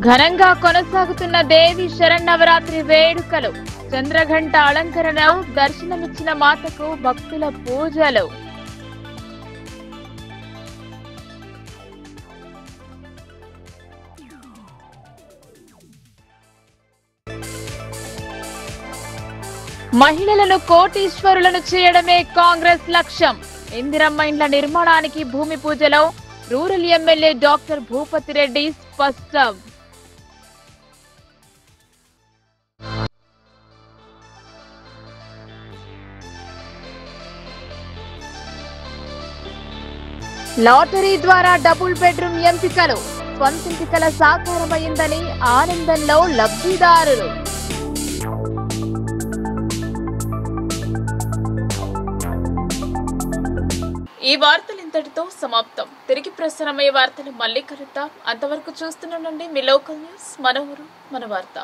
ఘనంగా కొనసాగుతున్న దేవి శరన్నవరాత్రి వేడుకలు. చంద్రఘంట అలంకరణ, దర్శనమిచ్చిన మాతకు భక్తుల పూజలు. మహిళలను కోటీశ్వరులను చేయడమే కాంగ్రెస్ లక్ష్యం. ఇందిరమ్మ ఇండ్ల నిర్మాణానికి భూమి పూజలో rural MLA doctor Bhupathi Reddy స్పష్టం. లాటరీ ద్వారా డబుల్ బెడ్రూమ్ ఎంపికలు. స్వంతింటి కల సాకారమైందని ఆనందంలో లబ్ధిదారులు. ఈ వార్తలు ఇంతటితో సమాప్తం. తిరిగి ప్రసారమయ్యే వార్తలు మళ్ళీ కలుద్దాం. అంతవరకు చూస్తూనే ఉండండి మీ లోకల్ న్యూస్, మన ఊరు మన వార్త.